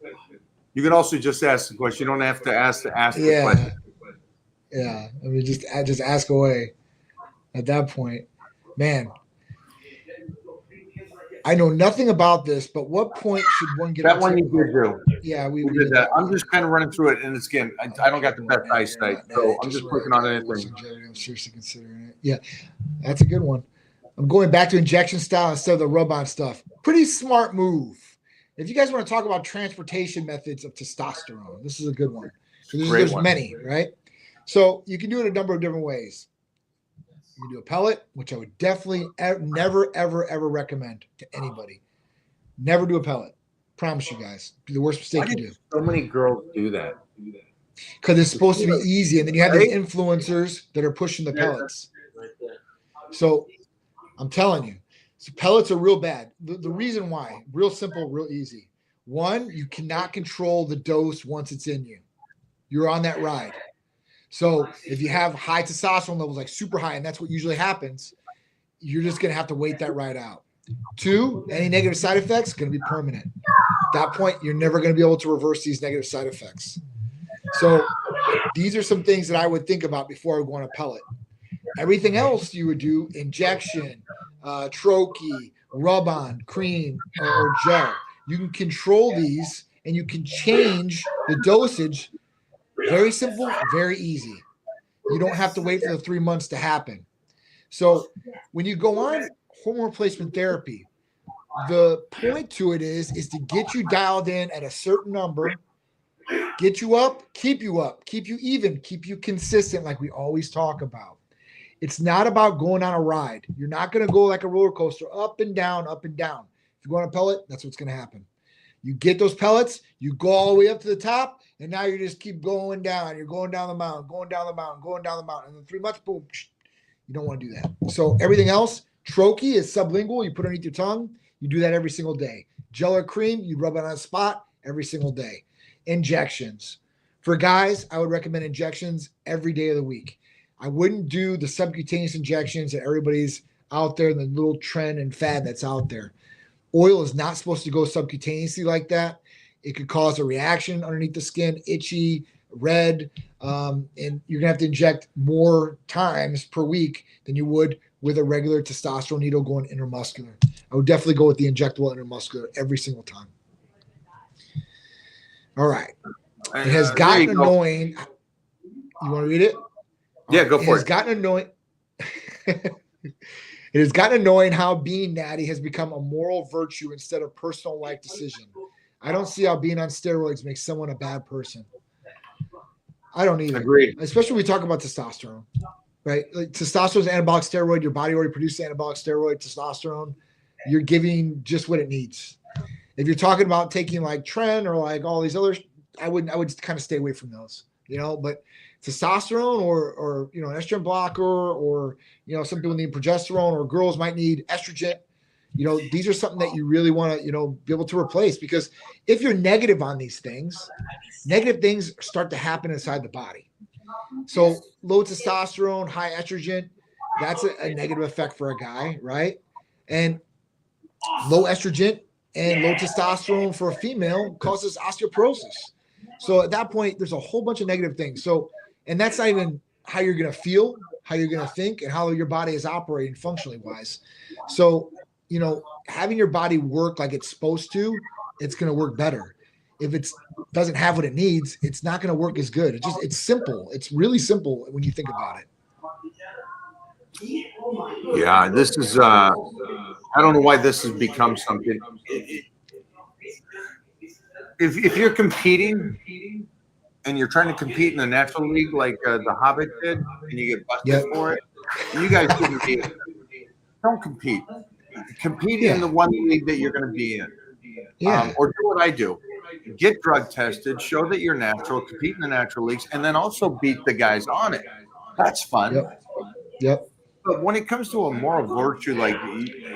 Speaker 2: You can also just ask the question. You don't have to ask the question.
Speaker 4: Yeah. I mean, just ask away at that point. Man, I know nothing about this, but what point should one get
Speaker 2: that one you did do?
Speaker 4: Yeah, we
Speaker 2: did that. I'm just kind of running through it, and it's, again, I don't got the best eyesight, so I'm just looking on anything.
Speaker 4: I'm seriously considering it. Yeah, that's a good one. I'm going back to injection style instead of the rub-on stuff. Pretty smart move. If you guys want to talk about transportation methods of testosterone, this is a good one. So there's many, right? So you can do it a number of different ways. You can do a pellet, which I would definitely never, ever, ever recommend to anybody. Never do a pellet. Promise you guys. Be the worst mistake you do.
Speaker 2: So many girls do that.
Speaker 4: Because it's supposed to be easy. And then you have these influencers that are pushing the pellets. So I'm telling you, so pellets are real bad. The reason why, real simple, real easy. One, you cannot control the dose once it's in you. You're on that ride. So if you have high testosterone levels, like super high, and that's what usually happens, you're just going to have to wait that ride out. Two, any negative side effects going to be permanent. At that point, you're never going to be able to reverse these negative side effects. So these are some things that I would think about before I go on a pellet. Everything else you would do, injection, troche, rub-on, cream, or gel. You can control these, and you can change the dosage. Very simple, very easy. You don't have to wait for the 3 months to happen. So when you go on hormone replacement therapy, the point to it is to get you dialed in at a certain number, get you up, keep you even, keep you consistent like we always talk about. It's not about going on a ride. You're not going to go like a roller coaster, up and down, up and down. If you go on a pellet, that's what's going to happen. You get those pellets, you go all the way up to the top, and now you just keep going down. You're going down the mountain, going down the mountain, going down the mountain. And in 3 months, boom, you don't want to do that. So everything else, troche is sublingual. You put it underneath your tongue. You do that every single day. Gel or cream, you rub it on a spot every single day. Injections. For guys, I would recommend injections every day of the week. I wouldn't do the subcutaneous injections that everybody's out there, the little trend and fad that's out there. Oil is not supposed to go subcutaneously like that. It could cause a reaction underneath the skin, itchy, red, and you're going to have to inject more times per week than you would with a regular testosterone needle going intramuscular. I would definitely go with the injectable intramuscular every single time. All right. It has gotten annoying. You want to read it?
Speaker 2: Yeah, go for it.
Speaker 4: It has gotten annoying. It has gotten annoying how being natty has become a moral virtue instead of personal life decision. I don't see how being on steroids makes someone a bad person. I don't either.
Speaker 2: Agreed.
Speaker 4: Especially when we talk about testosterone, right? Like testosterone is an anabolic steroid. Your body already produces anabolic steroid, testosterone. You're giving just what it needs. If you're talking about taking like Tren or like all these others, I would kind of stay away from those. but testosterone or an estrogen blocker, or some people need progesterone, or girls might need estrogen. These are something that you really want to be able to replace, because if you're negative on these things, negative things start to happen inside the body. So low testosterone, high estrogen, that's a negative effect for a guy, right? And low estrogen and low testosterone for a female causes osteoporosis. So at that point, there's a whole bunch of negative things. So, and that's not even how you're going to feel, how you're going to think, and how your body is operating functionally wise. So, having your body work like it's supposed to, it's going to work better. If it doesn't have what it needs, it's not going to work as good. It's simple. It's really simple when you think about it.
Speaker 2: Yeah, this is, I don't know why this has become something. If you're competing and you're trying to compete in the natural league like the Hobbit did, and you get busted for it, you guys shouldn't be. Don't compete. Compete in the one league that you're going to be in. Or do what I do. Get drug tested, show that you're natural, compete in the natural leagues, and then also beat the guys on it. That's fun.
Speaker 4: Yep.
Speaker 2: But when it comes to a moral virtue, like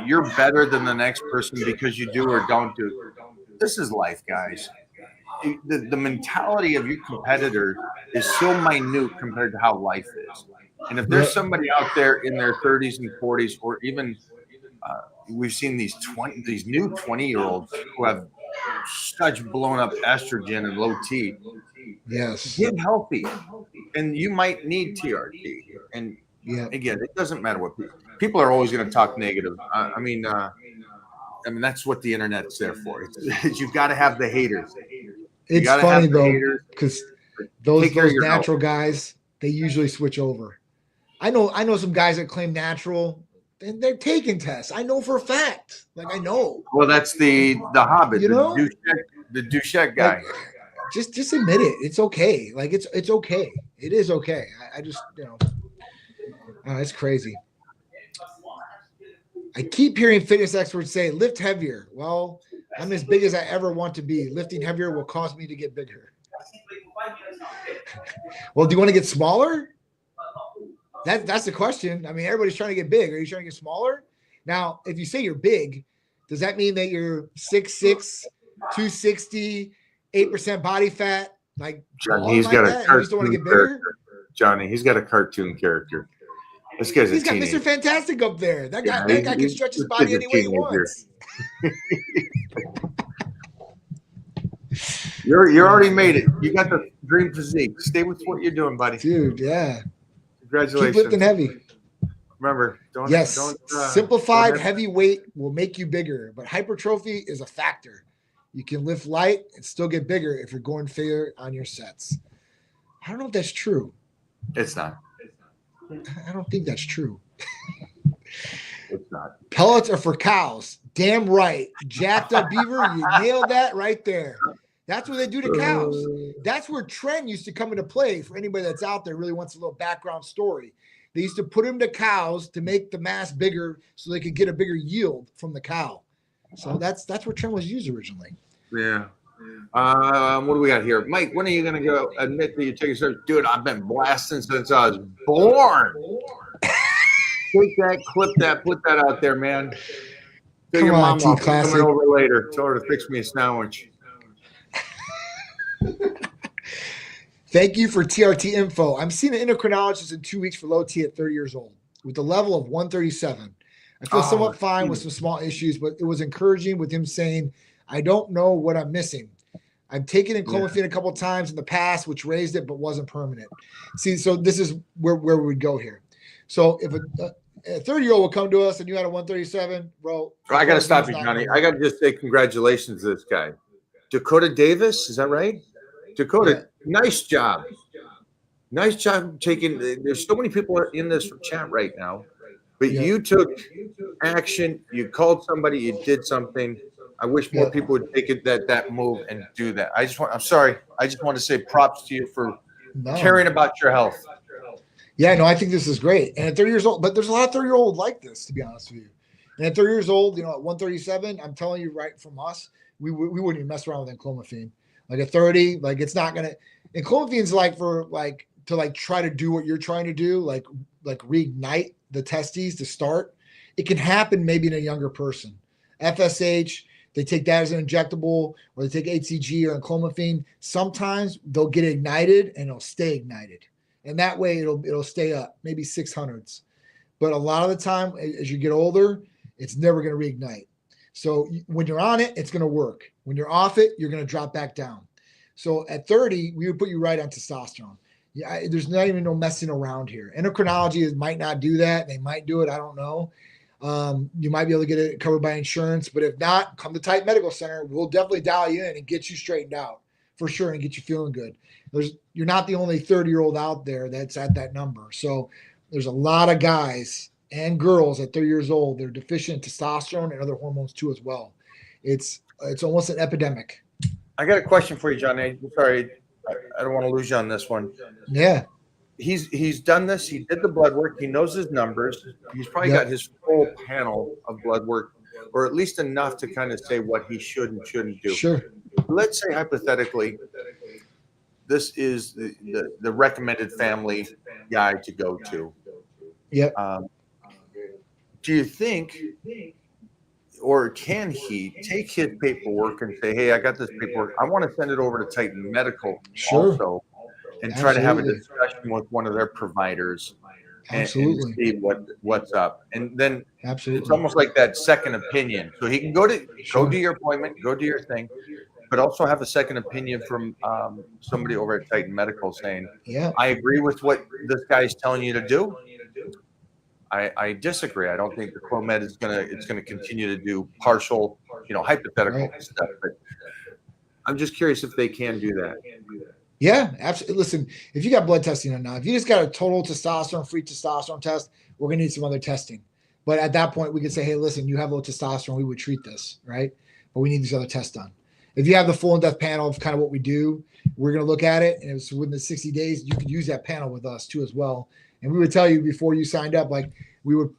Speaker 2: you're better than the next person because you do or don't do, this is life, guys. The mentality of your competitor is so minute compared to how life is. And if there's somebody out there in their 30s and 40s, or even we've seen these new 20-year-olds who have such blown up estrogen and low T.
Speaker 4: Yes.
Speaker 2: Get healthy, and you might need TRT. And again, it doesn't matter what people are always going to talk negative. I mean, that's what the internet's there for. You've got to have the haters.
Speaker 4: It's funny though, because those natural guys, they usually switch over. I know some guys that claim natural, and they're taking tests. I know for a fact. Like, I know.
Speaker 2: Well, that's the Hobbit, the Duchette guy.
Speaker 4: Like, just admit it. It's okay. Like, it's okay. It is okay. I just, it's crazy. I keep hearing fitness experts say, lift heavier. Well, I'm as big as I ever want to be. Lifting heavier will cause me to get bigger. Well, do you want to get smaller? That's the question. I mean, everybody's trying to get big. Are you trying to get smaller? Now, if you say you're big, does that mean that you're 6'6", 260, 8% body fat? Like,
Speaker 2: Johnny, he's got a cartoon character. Johnny, he's got a cartoon character. This guy's
Speaker 4: He's got Mr. Fantastic up there. That guy can stretch his body any way he wants.
Speaker 2: You're already made it. You got the dream physique. Stay with what you're doing, buddy.
Speaker 4: Dude, yeah.
Speaker 2: Congratulations.
Speaker 4: Keep lifting heavy.
Speaker 2: Remember,
Speaker 4: simplified heavy weight will make you bigger, but hypertrophy is a factor. You can lift light and still get bigger if you're going failure on your sets. I don't know if that's true.
Speaker 2: It's not.
Speaker 4: I don't think that's true.
Speaker 2: It's not.
Speaker 4: Pellets are for cows. Damn right. Jacked up beaver, you nailed that right there. That's what they do to cows. That's where Tren used to come into play. For anybody that's out there really wants a little background story. They used to put them to cows to make the mass bigger so they could get a bigger yield from the cow. So that's where Tren was used originally.
Speaker 2: Yeah. What do we got here? Mike, when are you going to go admit that you take a surgery? Dude, I've been blasting since I was born. Take that, clip that, put that out there, man. Tell your mom I'm coming over later. Tell her to fix me a sandwich.
Speaker 4: Thank you for TRT info. I'm seeing an endocrinologist in 2 weeks for low T at 30 years old with a level of 137. I feel somewhat fine with some small issues, but it was encouraging with him saying, I don't know what I'm missing. I've taken in clomiphene a couple of times in the past, which raised it, but wasn't permanent. See, so this is where we go here. So if a 30-year-old will come to us and you had a 137, bro.
Speaker 2: I got to stop you, Johnny. I got to just say congratulations to this guy. Dakota Davis, is that right? Dakota, nice job. Nice job taking. There's so many people in this chat right now, but you took action. You called somebody. You did something. I wish more people would take it that move and do that. I'm sorry. I just want to say props to you for caring about your health.
Speaker 4: Yeah, no, I think this is great. And at 30 years old, but there's a lot of 30-year-old like this, to be honest with you. And at 30 years old, at 137, I'm telling you right from us, we wouldn't even mess around with clomiphene. Like at 30, like it's not going to And clomithine's like for to try to do what you're trying to do, like reignite the testes to start. It can happen maybe in a younger person. FSH, they take that as an injectable, or they take HCG or clomiphene. Sometimes they'll get ignited and it'll stay ignited. And that way it'll stay up, maybe 600s. But a lot of the time, as you get older, it's never going to reignite. So when you're on it, it's going to work. When you're off it, you're going to drop back down. So at 30, we would put you right on testosterone. Yeah, there's not even no messing around here. Endocrinology might not do that. They might do it. I don't know. You might be able to get it covered by insurance, but if not, come to Titan Medical Center. We'll definitely dial you in and get you straightened out for sure and get you feeling good. You're not the only 30-year-old out there that's at that number. So there's a lot of guys and girls at 30 years old. They're deficient in testosterone and other hormones too as well. It's almost an epidemic.
Speaker 2: I got a question for you, Johnny. Sorry, I don't want to lose you on this one.
Speaker 4: Yeah.
Speaker 2: He's done this. He did the blood work. He knows his numbers. He's probably got his full panel of blood work, or at least enough to kind of say what he should and shouldn't do.
Speaker 4: Sure.
Speaker 2: Let's say hypothetically, this is the recommended family guy to go to.
Speaker 4: Yep.
Speaker 2: Do you think, or can he take his paperwork and say, "Hey, I got this paperwork. I want to send it over to Titan Medical also, and try to have a discussion with one of their providers and see what's up." And then it's almost like that second opinion. So he can go do your appointment, go do your thing, but also have a second opinion from somebody over at Titan Medical saying,
Speaker 4: "Yeah,
Speaker 2: I agree with what this guy's telling you to do. I disagree. I don't think the Clomed is gonna continue to do partial, hypothetical stuff. But I'm just curious if they can do that."
Speaker 4: Yeah, absolutely. Listen, if you got blood testing or not, if you just got a total free testosterone test, we're gonna need some other testing. But at that point, we could say, "Hey, listen, you have low testosterone. We would treat this, right? But we need these other tests done." If you have the full in-depth panel of kind of what we do, we're going to look at it. And it's within the 60 days, you could use that panel with us too as well. And we would tell you before you signed up, like we would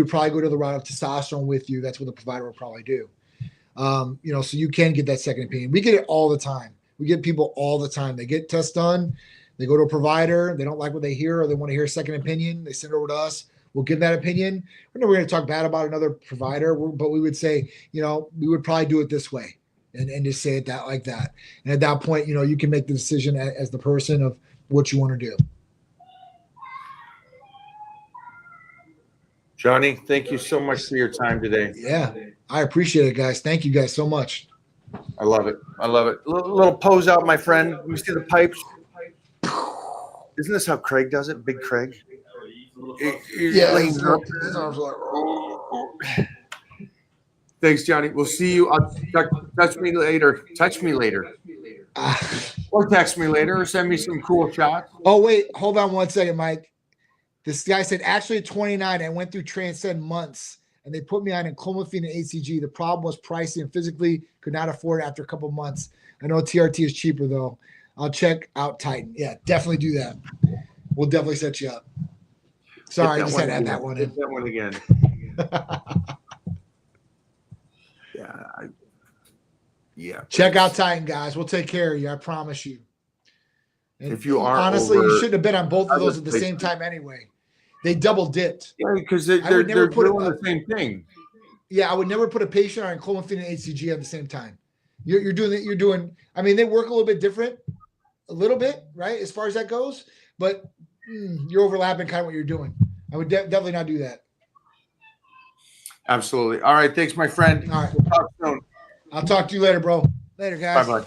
Speaker 4: probably go to the route of testosterone with you. That's what the provider will probably do. So you can get that second opinion. We get it all the time. We get people all the time. They get tests done. They go to a provider. They don't like what they hear, or they want to hear a second opinion. They send it over to us. We'll give that opinion. We're never going to talk bad about another provider, but we would say, we would probably do it this way. And just say it like that. And at that point, you can make the decision as the person of what you want to do.
Speaker 2: Johnny, thank you so much for your time today.
Speaker 4: Yeah, I appreciate it, guys. Thank you guys so much.
Speaker 2: I love it. Little pose out, my friend. Let me see the pipes. Isn't this how Craig does it? Big Craig?
Speaker 4: Yeah. His arms are like,
Speaker 2: Thanks, Johnny. We'll see you. Touch me later. Or text me later, or send me some cool shots.
Speaker 4: Oh, wait. Hold on 1 second, Mike. This guy said, actually at 29, I went through Transcend months, and they put me on clomiphene and HCG. The problem was pricey and physically could not afford it after a couple months. I know TRT is cheaper, though. I'll check out Titan. Yeah, definitely do that. We'll definitely set you up. Sorry, I just had to add that one in.
Speaker 2: That one again. Yeah.
Speaker 4: Check out Titan, guys. We'll take care of you. I promise you. And
Speaker 2: if you are
Speaker 4: honestly, you shouldn't have been on both of those at the same time anyway. They double dipped.
Speaker 2: Yeah, because they're doing the same thing.
Speaker 4: Yeah, I would never put a patient on clomiphene and HCG at the same time. You're doing. I mean, they work a little bit different, right, as far as that goes. But you're overlapping kind of what you're doing. I would definitely not do that.
Speaker 2: Absolutely. All right. Thanks, my friend.
Speaker 4: All right.
Speaker 2: We'll talk soon.
Speaker 4: I'll talk to you later, bro. Later, guys.
Speaker 2: Bye-bye.